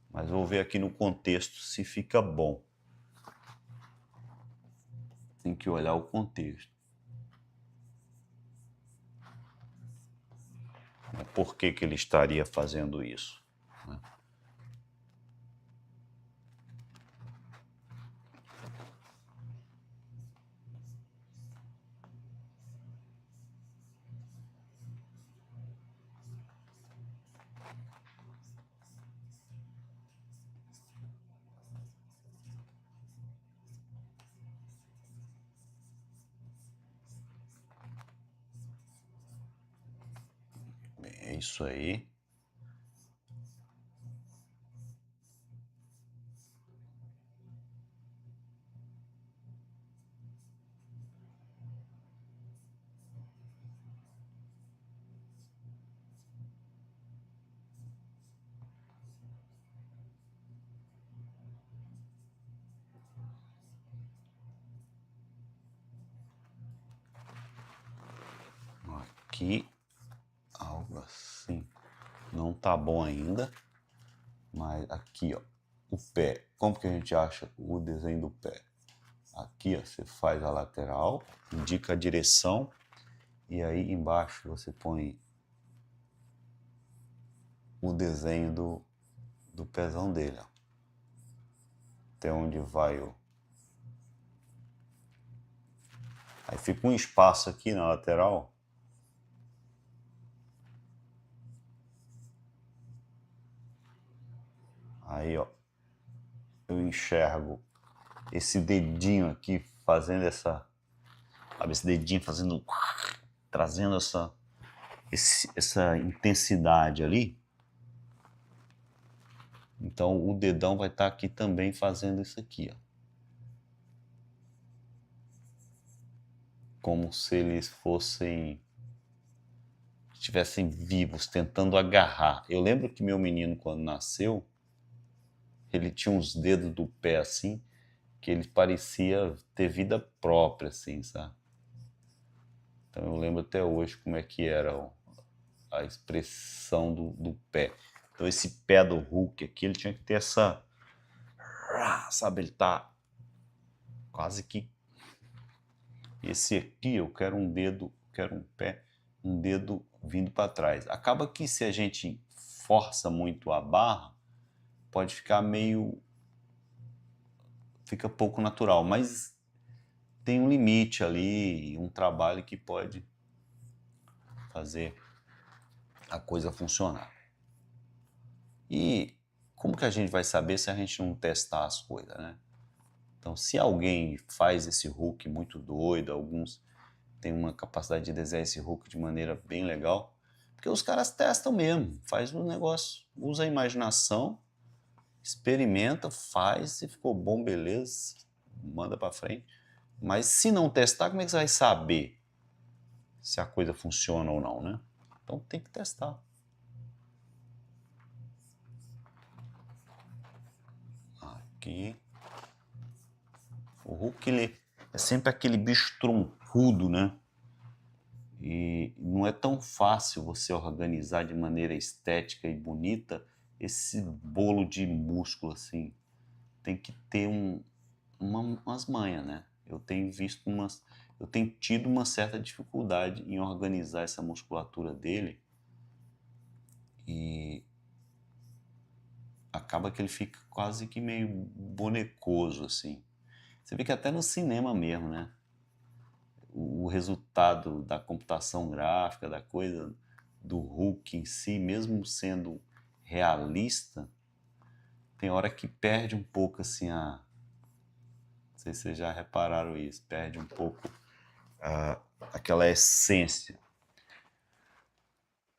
[SPEAKER 1] mas vou ver aqui no contexto se fica bom. Tem que olhar o contexto. Por que ele estaria fazendo isso? isso aí. Aqui, algo assim, não tá bom ainda, mas aqui, ó, o pé, como que a gente acha o desenho do pé? Aqui, ó, você faz a lateral, indica a direção, e aí embaixo você põe o desenho do pezão dele, ó. Até onde vai o... Aí fica um espaço aqui na lateral. Aí, ó, eu enxergo esse dedinho aqui fazendo essa... Sabe, esse dedinho fazendo... Trazendo essa intensidade ali. Então o dedão vai estar aqui também fazendo isso aqui, ó. Como se eles fossem... estivessem vivos, tentando agarrar. Eu lembro que meu menino, quando nasceu, ele tinha uns dedos do pé assim, que ele parecia ter vida própria, assim, sabe? Então eu lembro até hoje como é que era a expressão do pé. Então esse pé do Hulk aqui, ele tinha que ter essa... Sabe, ele tá quase que... Esse aqui, eu quero um dedo, quero um pé, um dedo vindo para trás. Acaba que se a gente força muito a barra, pode ficar meio... Fica pouco natural, mas tem um limite ali, um trabalho que pode fazer a coisa funcionar. E como que a gente vai saber se a gente não testar as coisas, né? Então, se alguém faz esse Hulk muito doido, alguns têm uma capacidade de desenhar esse Hulk de maneira bem legal, porque os caras testam mesmo, faz um negócio, usa a imaginação, experimenta, faz, se ficou bom, beleza, manda pra frente. Mas se não testar, como é que você vai saber se a coisa funciona ou não, né? Então tem que testar. Aqui. O Hulk, ele é sempre aquele bicho troncudo, né? E não é tão fácil você organizar de maneira estética e bonita esse bolo de músculo, assim. Tem que ter umas manhas, né? Eu tenho tido uma certa dificuldade em organizar essa musculatura dele e acaba que ele fica quase que meio bonecoso, assim. Você vê que até no cinema mesmo, né? O resultado da computação gráfica, da coisa do Hulk em si, mesmo sendo realista, tem hora que perde um pouco assim a... Não sei se vocês já repararam isso, perde um pouco aquela essência.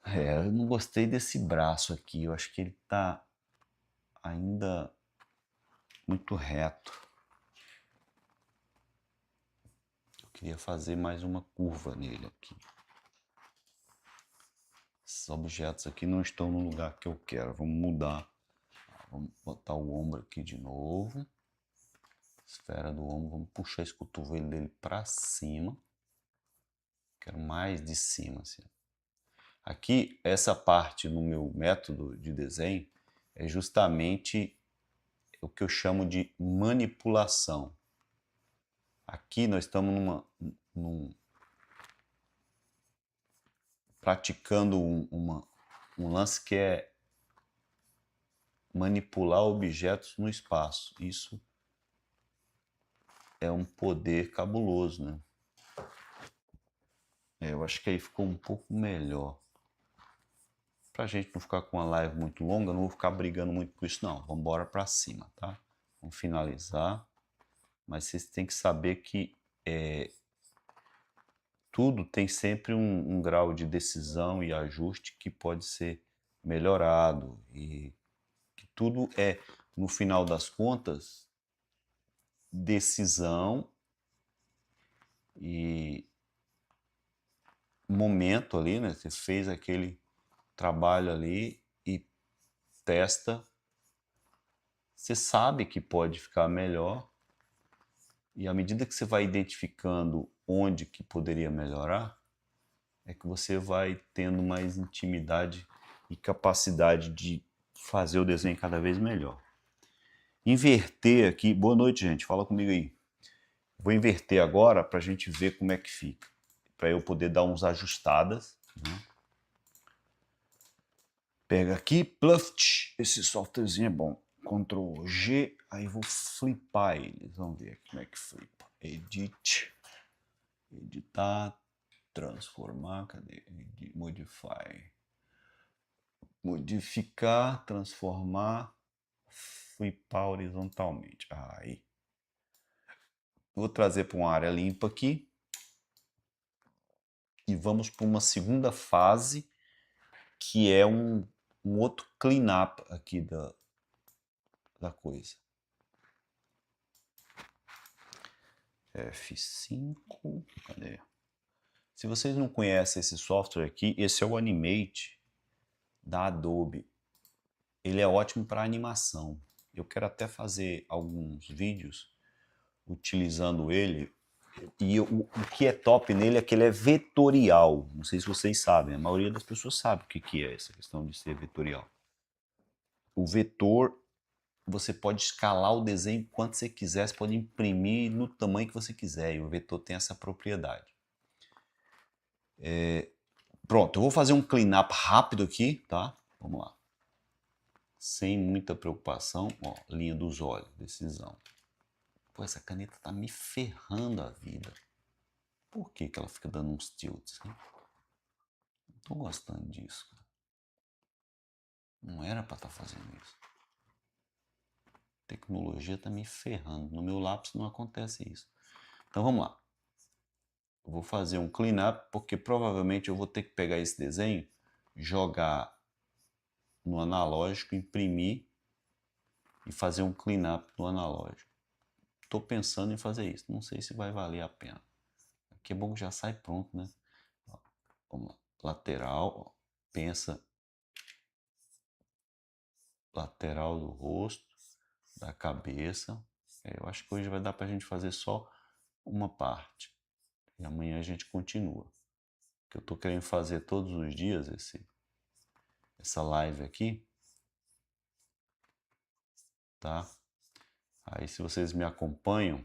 [SPEAKER 1] Eu não gostei desse braço aqui, eu acho que ele tá ainda muito reto. Eu queria fazer mais uma curva nele aqui. Esses objetos aqui não estão no lugar que eu quero, vamos mudar. Vamos botar o ombro aqui de novo. Esfera do ombro, vamos puxar esse cotovelo dele para cima. Quero mais de cima, assim. Aqui, essa parte no meu método de desenho é justamente o que eu chamo de manipulação. Aqui nós estamos praticando um lance que é manipular objetos no espaço. Isso é um poder cabuloso, né? Eu acho que aí ficou um pouco melhor. Pra gente não ficar com uma live muito longa, não vou ficar brigando muito com isso não. Vamos embora pra cima, tá? Vamos finalizar. Mas vocês têm que saber que tudo tem sempre um grau de decisão e ajuste que pode ser melhorado e que tudo é, no final das contas, decisão e momento ali, né? Você fez aquele trabalho ali e testa, você sabe que pode ficar melhor e à medida que você vai identificando onde que poderia melhorar, é que você vai tendo mais intimidade e capacidade de fazer o desenho cada vez melhor. Inverter aqui, boa noite gente, fala comigo aí. Vou inverter agora para a gente ver como é que fica, para eu poder dar uns ajustadas, né? Pega aqui, Pluft, esse softwarezinho é bom. Ctrl G, aí vou flipar eles. Vamos ver aqui como é que flipa. Edit, editar, transformar, cadê? Modify. Modificar, transformar, flipar horizontalmente. Aí. Vou trazer para uma área limpa aqui. E vamos para uma segunda fase, que é um outro cleanup aqui da coisa. F5, cadê? Se vocês não conhecem esse software aqui, esse é o Animate da Adobe. Ele é ótimo para animação. Eu quero até fazer alguns vídeos utilizando ele. E o que é top nele é que ele é vetorial. Não sei se vocês sabem, a maioria das pessoas sabe o que é essa questão de ser vetorial. O vetor, você pode escalar o desenho quanto você quiser, você pode imprimir no tamanho que você quiser, e o vetor tem essa propriedade. Pronto, eu vou fazer um cleanup rápido aqui, tá? Vamos lá. Sem muita preocupação, ó, linha dos olhos, decisão. Pô, essa caneta tá me ferrando a vida. Por que ela fica dando uns tilts, hein? Não tô gostando disso, cara. Não era pra estar fazendo isso. A tecnologia tá me ferrando. No meu lápis não acontece isso. Então vamos lá. Eu vou fazer um cleanup porque provavelmente eu vou ter que pegar esse desenho, jogar no analógico, imprimir e fazer um cleanup no analógico. Estou pensando em fazer isso, não sei se vai valer a pena. Aqui é bom que já sai pronto, né? Ó, vamos lá. Lateral, ó, pensa lateral do rosto, da cabeça. Eu acho que hoje vai dar para a gente fazer só uma parte. E amanhã a gente continua. Que eu estou querendo fazer todos os dias essa live aqui, tá? Aí se vocês me acompanham,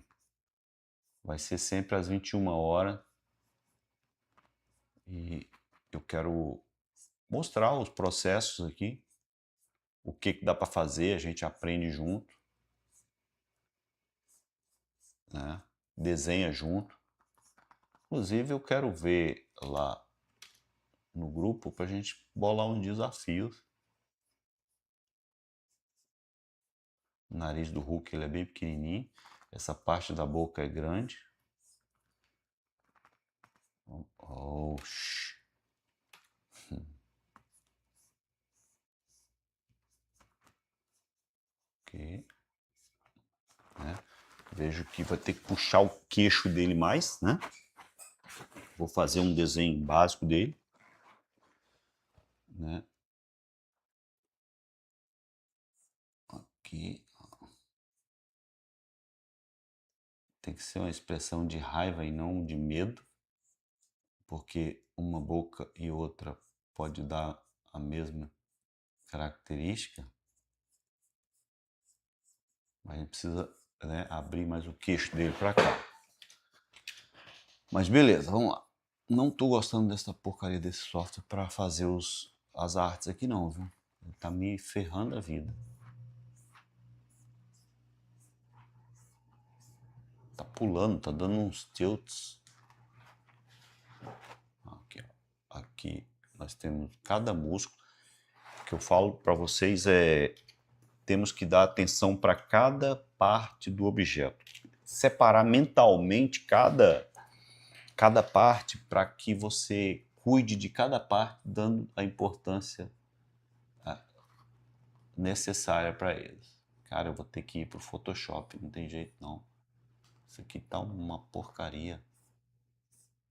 [SPEAKER 1] vai ser sempre às 21 horas. E eu quero mostrar os processos aqui, o que dá para fazer, a gente aprende junto, né? Desenha junto. Inclusive eu quero ver lá no grupo para a gente bolar uns desafios. O nariz do Hulk ele é bem pequenininho, essa parte da boca é grande. Oh, ok. Né? Vejo que vai ter que puxar o queixo dele mais, né? Vou fazer um desenho básico dele, né? Aqui. Tem que ser uma expressão de raiva e não de medo, porque uma boca e outra pode dar a mesma característica, mas a gente precisa, né, abrir mais o queixo dele para cá. Mas beleza, vamos lá. Não tô gostando dessa porcaria desse software para fazer as artes aqui não, viu? Ele tá me ferrando a vida. Tá pulando, tá dando uns tilts. Aqui, ó. Aqui nós temos cada músculo. O que eu falo para vocês é temos que dar atenção para cada parte do objeto. Separar mentalmente cada cada parte para que você cuide de cada parte, dando a importância necessária para eles. Cara, eu vou ter que ir pro Photoshop, não tem jeito não. Isso aqui tá uma porcaria.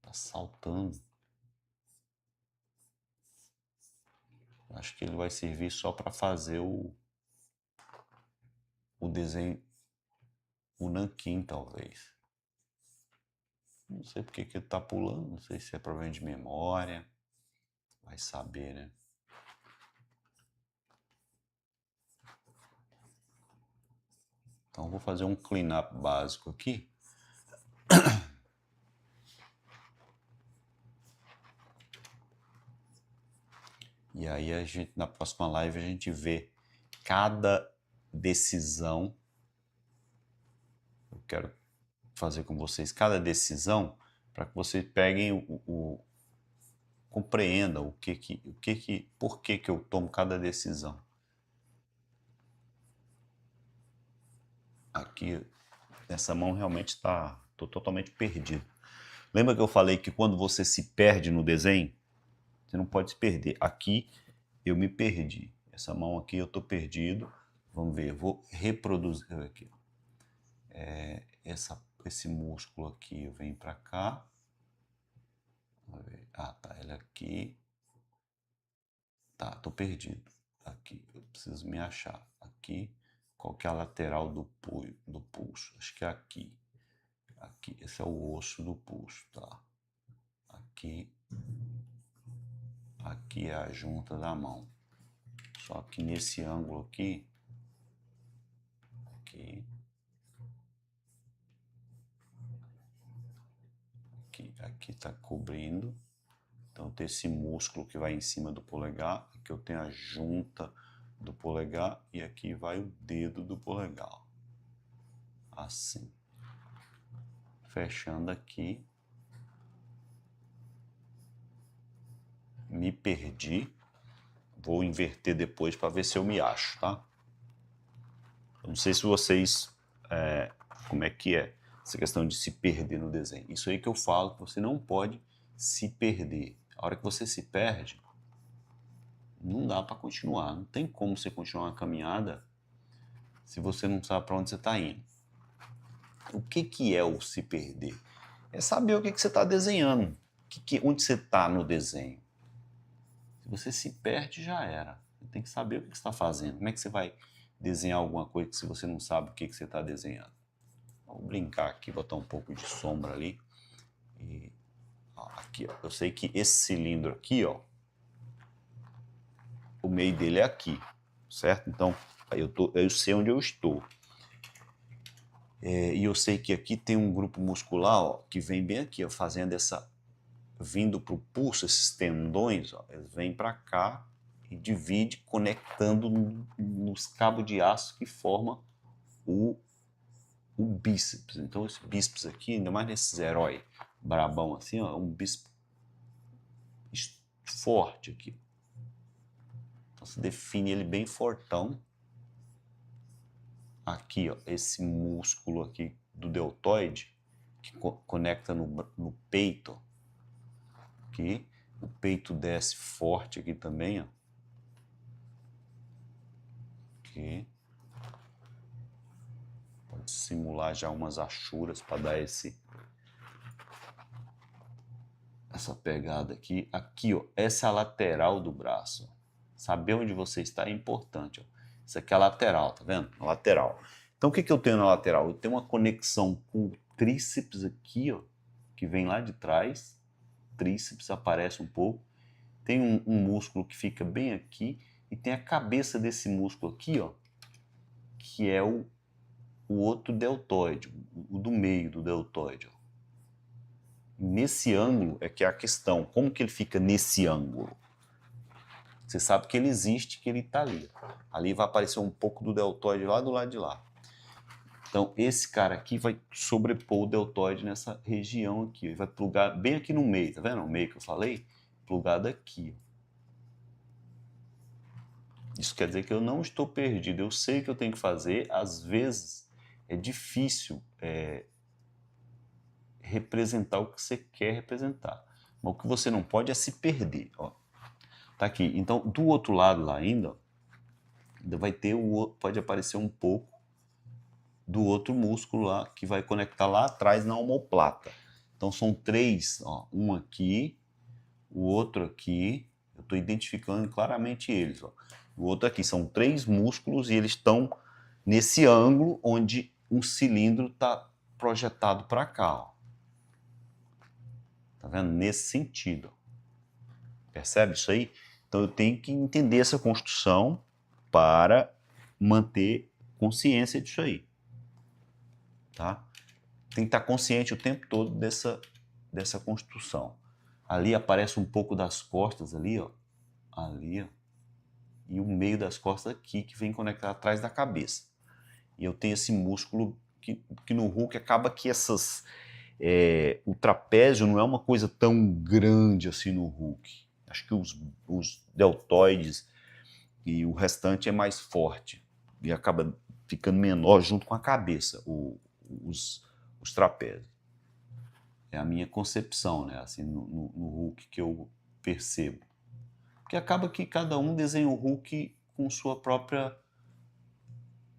[SPEAKER 1] Tá saltando. Acho que ele vai servir só para fazer o desenho, o nanquim talvez. Não sei porque que ele tá pulando, não sei se é problema de memória. Vai saber, né? Então vou fazer um cleanup básico aqui. E aí a gente, na próxima live, a gente vê cada decisão. Eu quero fazer com vocês cada decisão para que vocês peguem compreendam por que eu tomo cada decisão. Aqui, essa mão realmente tô totalmente perdido. Lembra que eu falei que quando você se perde no desenho, você não pode se perder. Aqui eu me perdi. Essa mão aqui eu tô perdido. Vamos ver, eu vou reproduzir aqui. Esse músculo aqui eu venho para cá. Ah, tá, ele aqui. Tá, tô perdido. Aqui, eu preciso me achar. Aqui, qual que é a lateral do pulso? Acho que é aqui. Aqui, esse é o osso do pulso, tá? Aqui. Aqui é a junta da mão. Só que nesse ângulo aqui. Aqui. Aqui tá cobrindo. Então tem esse músculo que vai em cima do polegar. Aqui eu tenho a junta do polegar e aqui vai o dedo do polegar. Assim. Fechando aqui. Me perdi. Vou inverter depois para ver se eu me acho, tá? Eu não sei se vocês... como é que é essa questão de se perder no desenho. Isso aí que eu falo, que você não pode se perder. A hora que você se perde, não dá para continuar. Não tem como você continuar uma caminhada se você não sabe para onde você está indo. O que é o se perder? É saber o que você está desenhando. Onde você está no desenho. Se você se perde, já era. Você tem que saber o que você está fazendo. Como é que você vai desenhar alguma coisa se você não sabe o que você está desenhando? Vou brincar aqui, botar um pouco de sombra ali. E, ó, aqui, ó. Eu sei que esse cilindro aqui, ó, o meio dele é aqui, certo? Então, aí eu sei onde eu estou. E eu sei que aqui tem um grupo muscular, ó, que vem bem aqui, ó, fazendo essa... Vindo para o pulso, esses tendões, ó, eles vêm para cá e divide, conectando nos cabos de aço que forma o bíceps. Então esse bíceps aqui, ainda mais nesses heróis brabão assim, ó, é um bíceps forte aqui. Então se define ele bem fortão. Aqui, ó, esse músculo aqui do deltoide, que conecta no peito. Aqui, o peito desce forte aqui também, ó. Aqui. Pode simular já umas achuras para dar essa pegada aqui. Aqui, ó, essa é a lateral do braço. Saber onde você está é importante, ó. Isso aqui é a lateral, tá vendo? A lateral. Então, o que eu tenho na lateral? Eu tenho uma conexão com o tríceps aqui, ó, que vem lá de trás. O tríceps aparece um pouco. Tem um músculo que fica bem aqui. E tem a cabeça desse músculo aqui, ó, que é o outro deltoide, o do meio do deltoide. Ó. Nesse ângulo é que é a questão. Como que ele fica nesse ângulo? Você sabe que ele existe, que ele está ali. Ali vai aparecer um pouco do deltoide lá do lado de lá. Então, esse cara aqui vai sobrepor o deltoide nessa região aqui. Ele vai plugar bem aqui no meio, tá vendo? O meio que eu falei? Plugado aqui. Isso quer dizer que eu não estou perdido. Eu sei o que eu tenho que fazer. Às vezes é difícil representar o que você quer representar. Mas o que você não pode é se perder. Ó. Tá aqui. Então, do outro lado lá ainda, ó, ainda vai ter pode aparecer um pouco do outro músculo lá que vai conectar lá atrás na omoplata. Então são 3, ó, um aqui, o outro aqui, eu estou identificando claramente eles. Ó. O outro aqui, são 3 músculos e eles estão nesse ângulo onde um cilindro está projetado para cá. Ó. Tá vendo? Nesse sentido. Percebe isso aí? Então eu tenho que entender essa construção para manter consciência disso aí. Tá? Tem que estar consciente o tempo todo dessa construção. Ali aparece um pouco das costas ali, ó. Ali, ó. E o meio das costas aqui, que vem conectar atrás da cabeça. E eu tenho esse músculo que no Hulk acaba que o trapézio não é uma coisa tão grande assim no Hulk. Acho que os deltoides e o restante é mais forte. E acaba ficando menor junto com a cabeça, os trapézios. É a minha concepção, né? Assim, no Hulk que eu percebo. Porque acaba que cada um desenha o Hulk com sua própria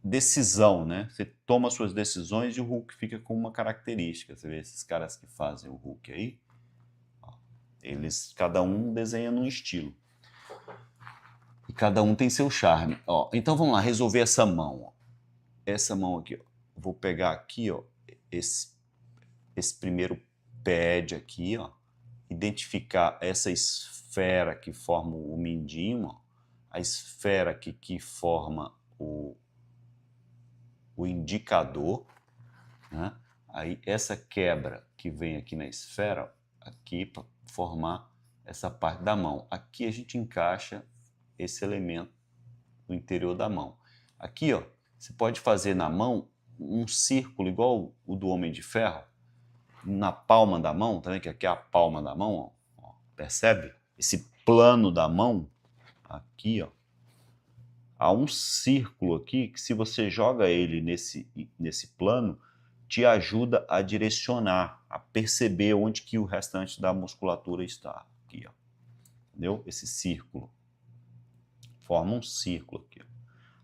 [SPEAKER 1] decisão, né? Você toma suas decisões e o Hulk fica com uma característica. Você vê esses caras que fazem o Hulk aí, ó, cada um desenha num estilo. E cada um tem seu charme. Ó, então vamos lá, resolver essa mão. Ó. Essa mão aqui, ó. Vou pegar aqui, ó, esse primeiro pad aqui, ó, identificar essa esfera que forma o mindinho, ó, a esfera que forma o indicador, né? Aí essa quebra que vem aqui na esfera, aqui para formar essa parte da mão. Aqui a gente encaixa esse elemento no interior da mão. Aqui, ó, você pode fazer na mão um círculo igual o do Homem de Ferro, na palma da mão, tá vendo que aqui é a palma da mão, ó, percebe? Esse plano da mão, aqui, ó, há um círculo aqui que se você joga ele nesse plano, te ajuda a direcionar, a perceber onde que o restante da musculatura está. Aqui, ó. Entendeu? Esse círculo. Forma um círculo aqui. Ó.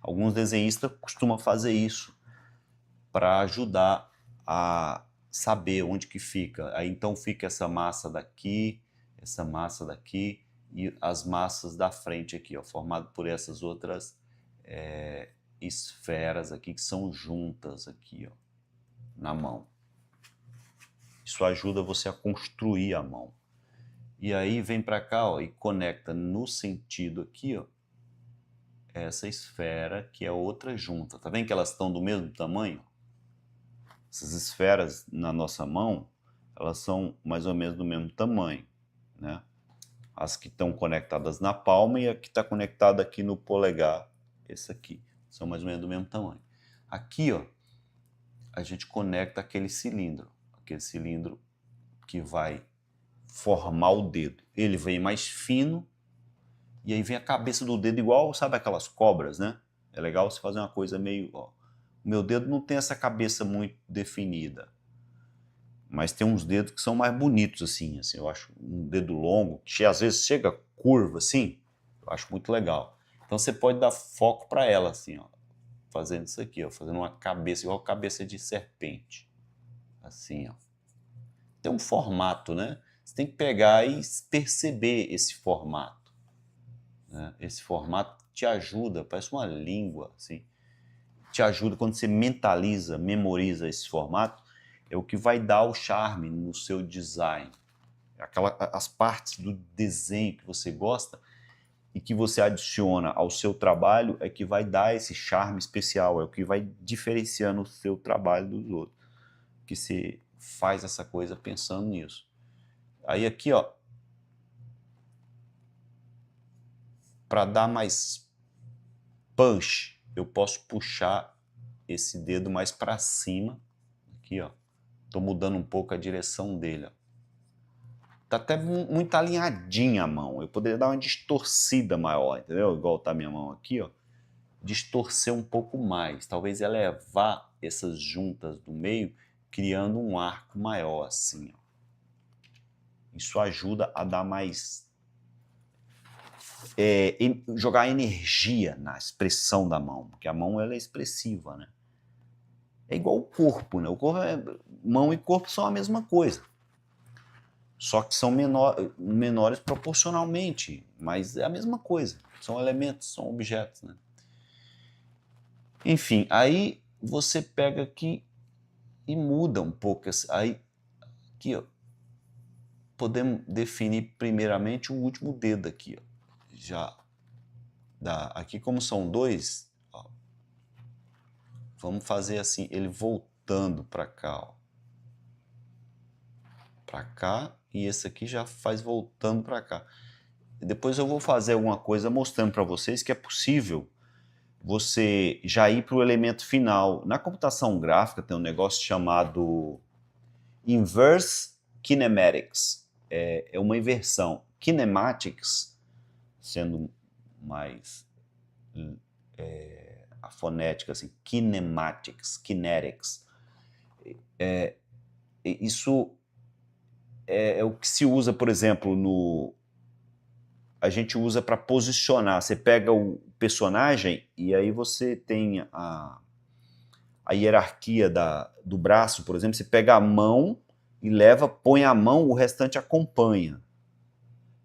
[SPEAKER 1] Alguns desenhistas costumam fazer isso para ajudar a saber onde que fica. Aí então fica essa massa daqui e as massas da frente aqui, ó, formado por essas outras esferas aqui que são juntas aqui, ó, na mão. Isso ajuda você a construir a mão. E aí vem para cá, ó, e conecta no sentido aqui, ó, essa esfera que é outra junta. Tá vendo que elas estão do mesmo tamanho? Essas esferas na nossa mão, elas são mais ou menos do mesmo tamanho, né? As que estão conectadas na palma e a que está conectada aqui no polegar, esse aqui, são mais ou menos do mesmo tamanho. Aqui, ó, a gente conecta aquele cilindro que vai formar o dedo. Ele vem mais fino e aí vem a cabeça do dedo igual, sabe aquelas cobras, né? É legal você fazer uma coisa meio... Ó, o meu dedo não tem essa cabeça muito definida, mas tem uns dedos que são mais bonitos assim, eu acho um dedo longo, que às vezes chega curva assim, eu acho muito legal. Então você pode dar foco para ela assim, ó, fazendo isso aqui, ó, fazendo uma cabeça igual cabeça de serpente, assim, ó. Tem um formato, né? Você tem que pegar e perceber esse formato, né? Esse formato te ajuda, parece uma língua, assim. Te ajuda quando você mentaliza, memoriza esse formato, é o que vai dar o charme no seu design. As partes do desenho que você gosta e que você adiciona ao seu trabalho é que vai dar esse charme especial, é o que vai diferenciando o seu trabalho dos outros. Que você faz essa coisa pensando nisso. Aí aqui, ó, para dar mais punch, eu posso puxar esse dedo mais para cima, aqui, ó. Tô mudando um pouco a direção dele, ó. Tá até muito alinhadinha a mão. Eu poderia dar uma distorcida maior, entendeu? Igual tá a minha mão aqui, ó. Distorcer um pouco mais. Talvez elevar essas juntas do meio criando um arco maior, assim, ó. Isso ajuda a dar mais... jogar energia na expressão da mão, porque a mão ela é expressiva, né? É igual o corpo, né? Mão e corpo são a mesma coisa. Só que são menores proporcionalmente, mas é a mesma coisa. São elementos, são objetos, né? Enfim, aí você pega aqui e muda um pouco. Aí, aqui, ó, podemos definir primeiramente o último dedo aqui, ó. Já dá. Aqui, como são dois, ó, vamos fazer assim, ele voltando para cá, ó. Para cá, e esse aqui já faz voltando para cá. Depois eu vou fazer alguma coisa mostrando para vocês que é possível você já ir para o elemento final. Na computação gráfica tem um negócio chamado Inverse Kinematics. É uma inversão. Kinematics, sendo mais a fonética, assim, kinematics, kinetics. Isso é o que se usa, por exemplo, a gente usa para posicionar. Você pega o personagem e aí você tem a hierarquia do braço, por exemplo. Você pega a mão e põe a mão, o restante acompanha.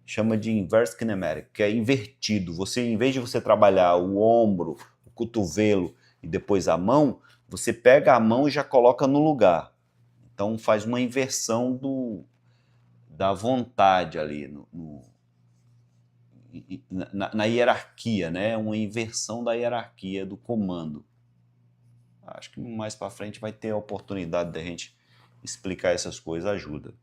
[SPEAKER 1] Chama de inverse kinematic, que é invertido. Em vez de você trabalhar o ombro, o cotovelo e depois a mão, você pega a mão e já coloca no lugar. Então faz uma inversão da vontade ali na hierarquia, né? Uma inversão da hierarquia do comando. Acho que mais para frente vai ter a oportunidade da gente explicar essas coisas, ajuda.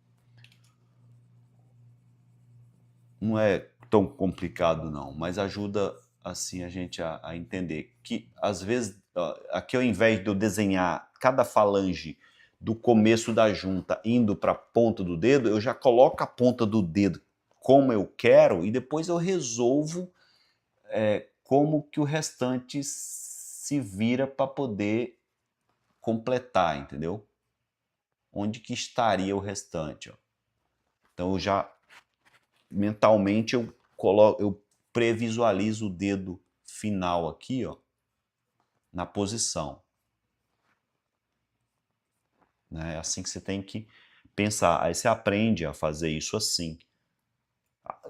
[SPEAKER 1] Não é tão complicado não, mas ajuda assim a gente a entender que às vezes aqui ao invés de eu desenhar cada falange do começo da junta indo para a ponta do dedo, eu já coloco a ponta do dedo como eu quero e depois eu resolvo como que o restante se vira para poder completar, entendeu? Onde que estaria o restante? Ó. Então eu já mentalmente eu previsualizo o dedo final aqui, ó, na posição. É assim que você tem que pensar. Aí você aprende a fazer isso assim.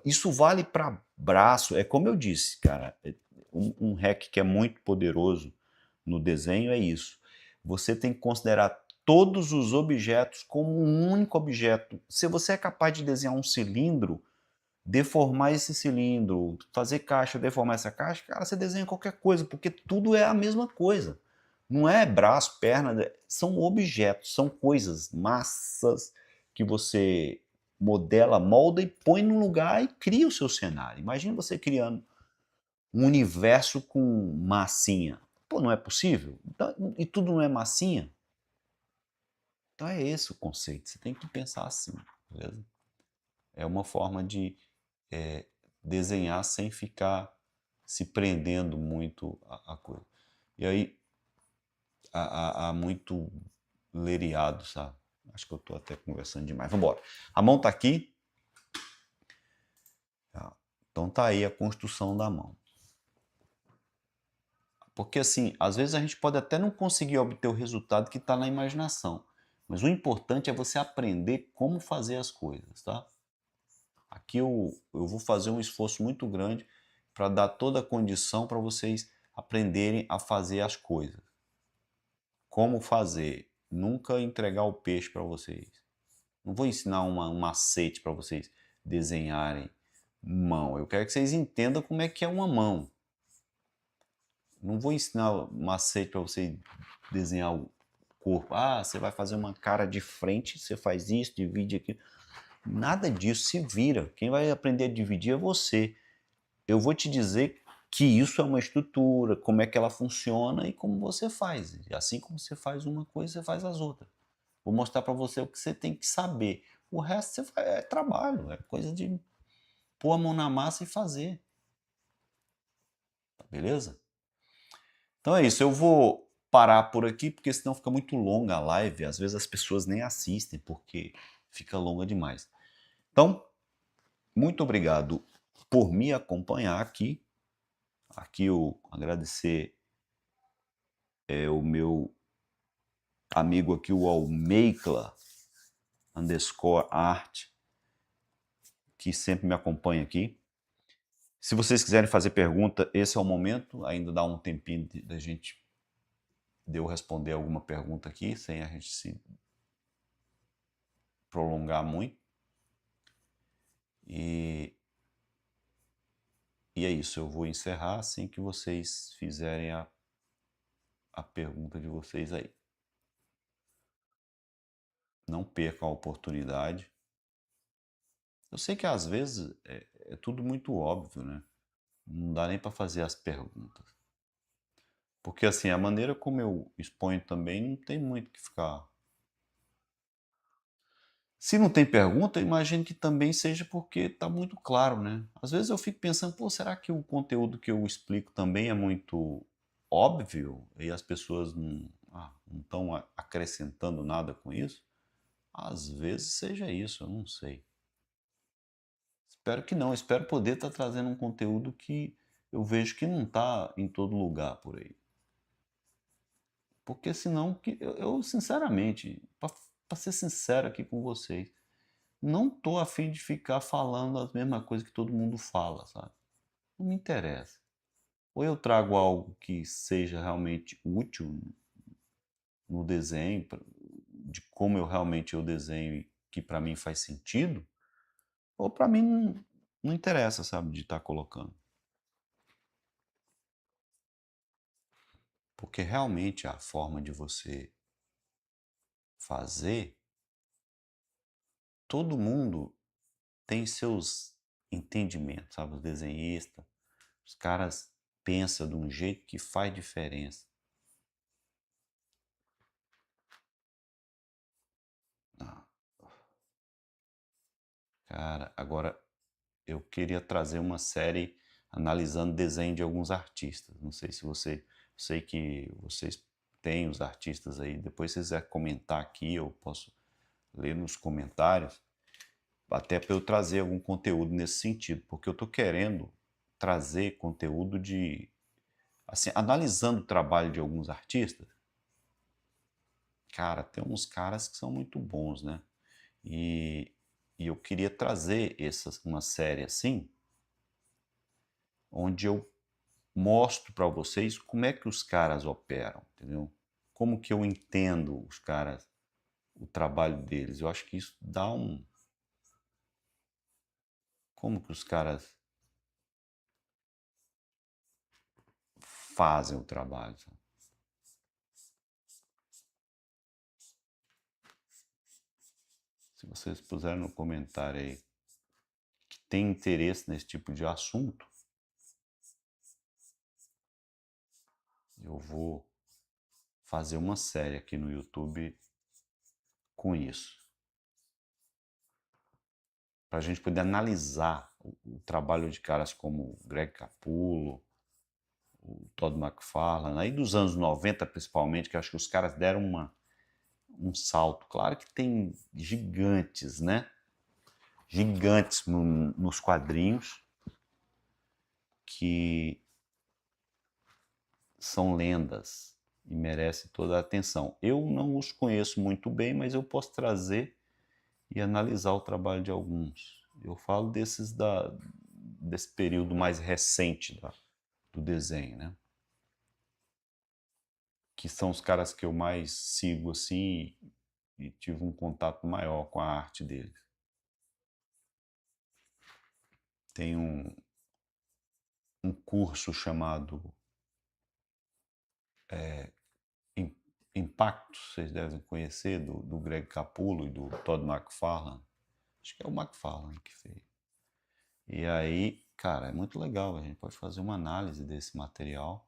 [SPEAKER 1] Isso vale para braço. É como eu disse, cara. Um hack que é muito poderoso no desenho é isso. Você tem que considerar todos os objetos como um único objeto. Se você é capaz de desenhar um cilindro, deformar esse cilindro, fazer caixa, deformar essa caixa, cara, você desenha qualquer coisa, porque tudo é a mesma coisa. Não é braço, perna, são objetos, são coisas, massas que você modela, molda e põe no lugar e cria o seu cenário. Imagina você criando um universo com massinha. Pô, não é possível? Então, e tudo não é massinha? Então é esse o conceito, você tem que pensar assim, beleza? É uma forma de desenhar sem ficar se prendendo muito a coisa. E aí, há muito leriado, sabe? Acho que eu estou até conversando demais. Vamos embora. A mão está aqui. Então tá aí a construção da mão. Porque assim, às vezes a gente pode até não conseguir obter o resultado que está na imaginação. Mas o importante é você aprender como fazer as coisas, tá? Aqui eu vou fazer um esforço muito grande para dar toda a condição para vocês aprenderem a fazer as coisas. Como fazer? Nunca entregar o peixe para vocês. Não vou ensinar um macete para vocês desenharem mão. Eu quero que vocês entendam como é que é uma mão. Não vou ensinar macete para você desenhar o corpo. Ah, você vai fazer uma cara de frente, você faz isso, divide aqui. Nada disso, se vira. Quem vai aprender a dividir é você. Eu vou te dizer que isso é uma estrutura, como é que ela funciona e como você faz. Assim como você faz uma coisa, você faz as outras. Vou mostrar para você o que você tem que saber. O resto é trabalho, é coisa de pôr a mão na massa e fazer. Beleza? Então é isso, eu vou parar por aqui, porque senão fica muito longa a live. Às vezes as pessoas nem assistem, porque fica longa demais. Então, muito obrigado por me acompanhar aqui. Aqui eu agradecer o meu amigo aqui, o Almeicla_art, que sempre me acompanha aqui. Se vocês quiserem fazer pergunta, esse é o momento. Ainda dá um tempinho da gente de eu responder alguma pergunta aqui, sem a gente se prolongar muito. E é isso, eu vou encerrar assim que vocês fizerem a pergunta de vocês aí. Não percam a oportunidade. Eu sei que às vezes é tudo muito óbvio, né? Não dá nem para fazer as perguntas. Porque assim, a maneira como eu exponho também não tem muito que ficar. Se não tem pergunta, eu imagino que também seja porque está muito claro, né? Às vezes eu fico pensando, pô, será que o conteúdo que eu explico também é muito óbvio e as pessoas não estão acrescentando nada com isso? Às vezes seja isso, eu não sei. Espero que não, espero poder estar trazendo um conteúdo que eu vejo que não está em todo lugar por aí. Porque senão, eu sinceramente, para ser sincero aqui com vocês, não tô a fim de ficar falando as mesmas coisas que todo mundo fala, sabe? Não me interessa. Ou eu trago algo que seja realmente útil no desenho, de como eu realmente eu desenho e que para mim faz sentido, ou para mim não interessa, sabe, de estar colocando. Porque realmente a forma de você fazer, todo mundo tem seus entendimentos, sabe? Os desenhistas, os caras pensam de um jeito que faz diferença. Ah, cara, agora eu queria trazer uma série analisando desenho de alguns artistas. Não sei se você, sei que vocês têm os artistas aí. Depois se vocês quiserem comentar aqui, eu posso ler nos comentários, até para eu trazer algum conteúdo nesse sentido, porque eu estou querendo trazer conteúdo de, assim, analisando o trabalho de alguns artistas. Cara, tem uns caras que são muito bons, né? E, eu queria trazer uma série assim, onde eu mostro para vocês como é que os caras operam, entendeu? Como que eu entendo os caras, o trabalho deles. Eu acho que isso dá um... Como que os caras fazem o trabalho, sabe? Se vocês puserem no comentário aí que tem interesse nesse tipo de assunto, eu vou fazer uma série aqui no YouTube com isso. Para a gente poder analisar o trabalho de caras como Greg Capullo, o Todd McFarlane, aí dos anos 90 principalmente, que eu acho que os caras deram um salto. Claro que tem gigantes, né? Gigantes nos quadrinhos que são lendas e merecem toda a atenção. Eu não os conheço muito bem, mas eu posso trazer e analisar o trabalho de alguns. Eu falo desse período mais recente do desenho, né? Que são os caras que eu mais sigo assim e tive um contato maior com a arte deles. Tem um curso chamado Impacto, vocês devem conhecer, do Greg Capullo e do Todd McFarlane. Acho que é o McFarlane que fez. E aí, cara, é muito legal. A gente pode fazer uma análise desse material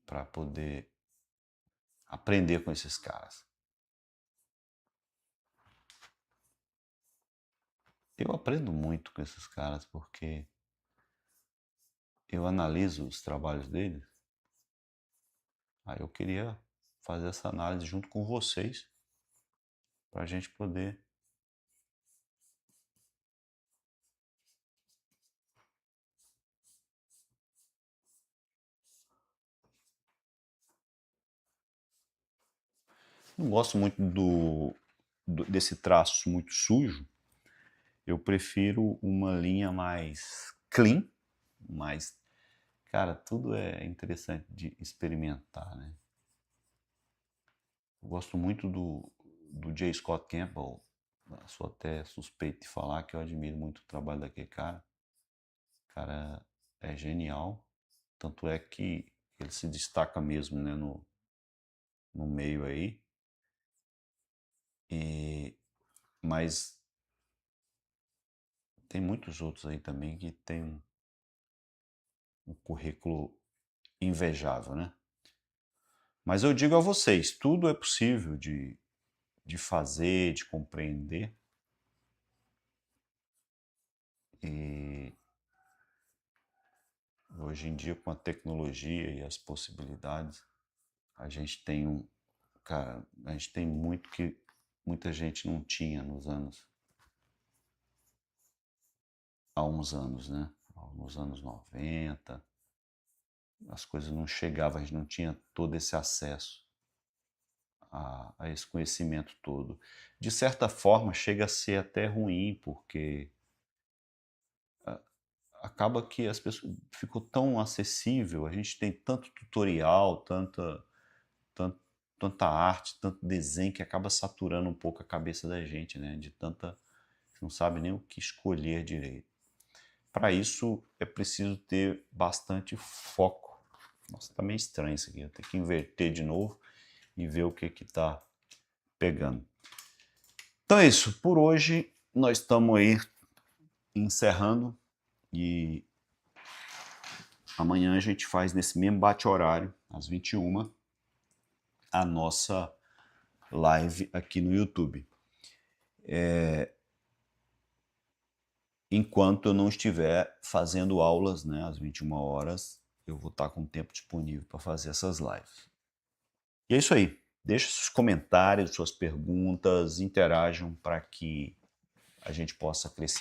[SPEAKER 1] para poder aprender com esses caras. Eu aprendo muito com esses caras porque eu analiso os trabalhos deles. Aí eu queria fazer essa análise junto com vocês para a gente poder não gosto muito desse traço muito sujo. Eu prefiro uma linha mais clean, mais... Cara, tudo é interessante de experimentar, né? Eu gosto muito do J. Scott Campbell. Sou até suspeito de falar que eu admiro muito o trabalho daquele cara. O cara é genial. Tanto é que ele se destaca mesmo, né, no meio aí. Mas tem muitos outros aí também que tem um currículo invejável, né? Mas eu digo a vocês, tudo é possível de fazer, de compreender. E hoje em dia, com a tecnologia e as possibilidades, a gente tem cara, a gente tem muito que muita gente não tinha há uns anos, né? Nos anos 90, as coisas não chegavam, a gente não tinha todo esse acesso a esse conhecimento todo. De certa forma, chega a ser até ruim, porque acaba que as pessoas ficou tão acessível, a gente tem tanto tutorial, tan- tanta arte, tanto desenho que acaba saturando um pouco a cabeça da gente, né? De tanta, você não sabe nem o que escolher direito. Para isso é preciso ter bastante foco. Nossa, tá meio estranho isso aqui. Eu tenho que inverter de novo e ver o que que tá pegando. Então é isso. Por hoje nós estamos aí encerrando e amanhã a gente faz nesse mesmo bate-horário, às 21h, a nossa live aqui no YouTube. Enquanto eu não estiver fazendo aulas, né, às 21h, eu vou estar com tempo disponível para fazer essas lives. E é isso aí. Deixe seus comentários, suas perguntas, interajam para que a gente possa crescer.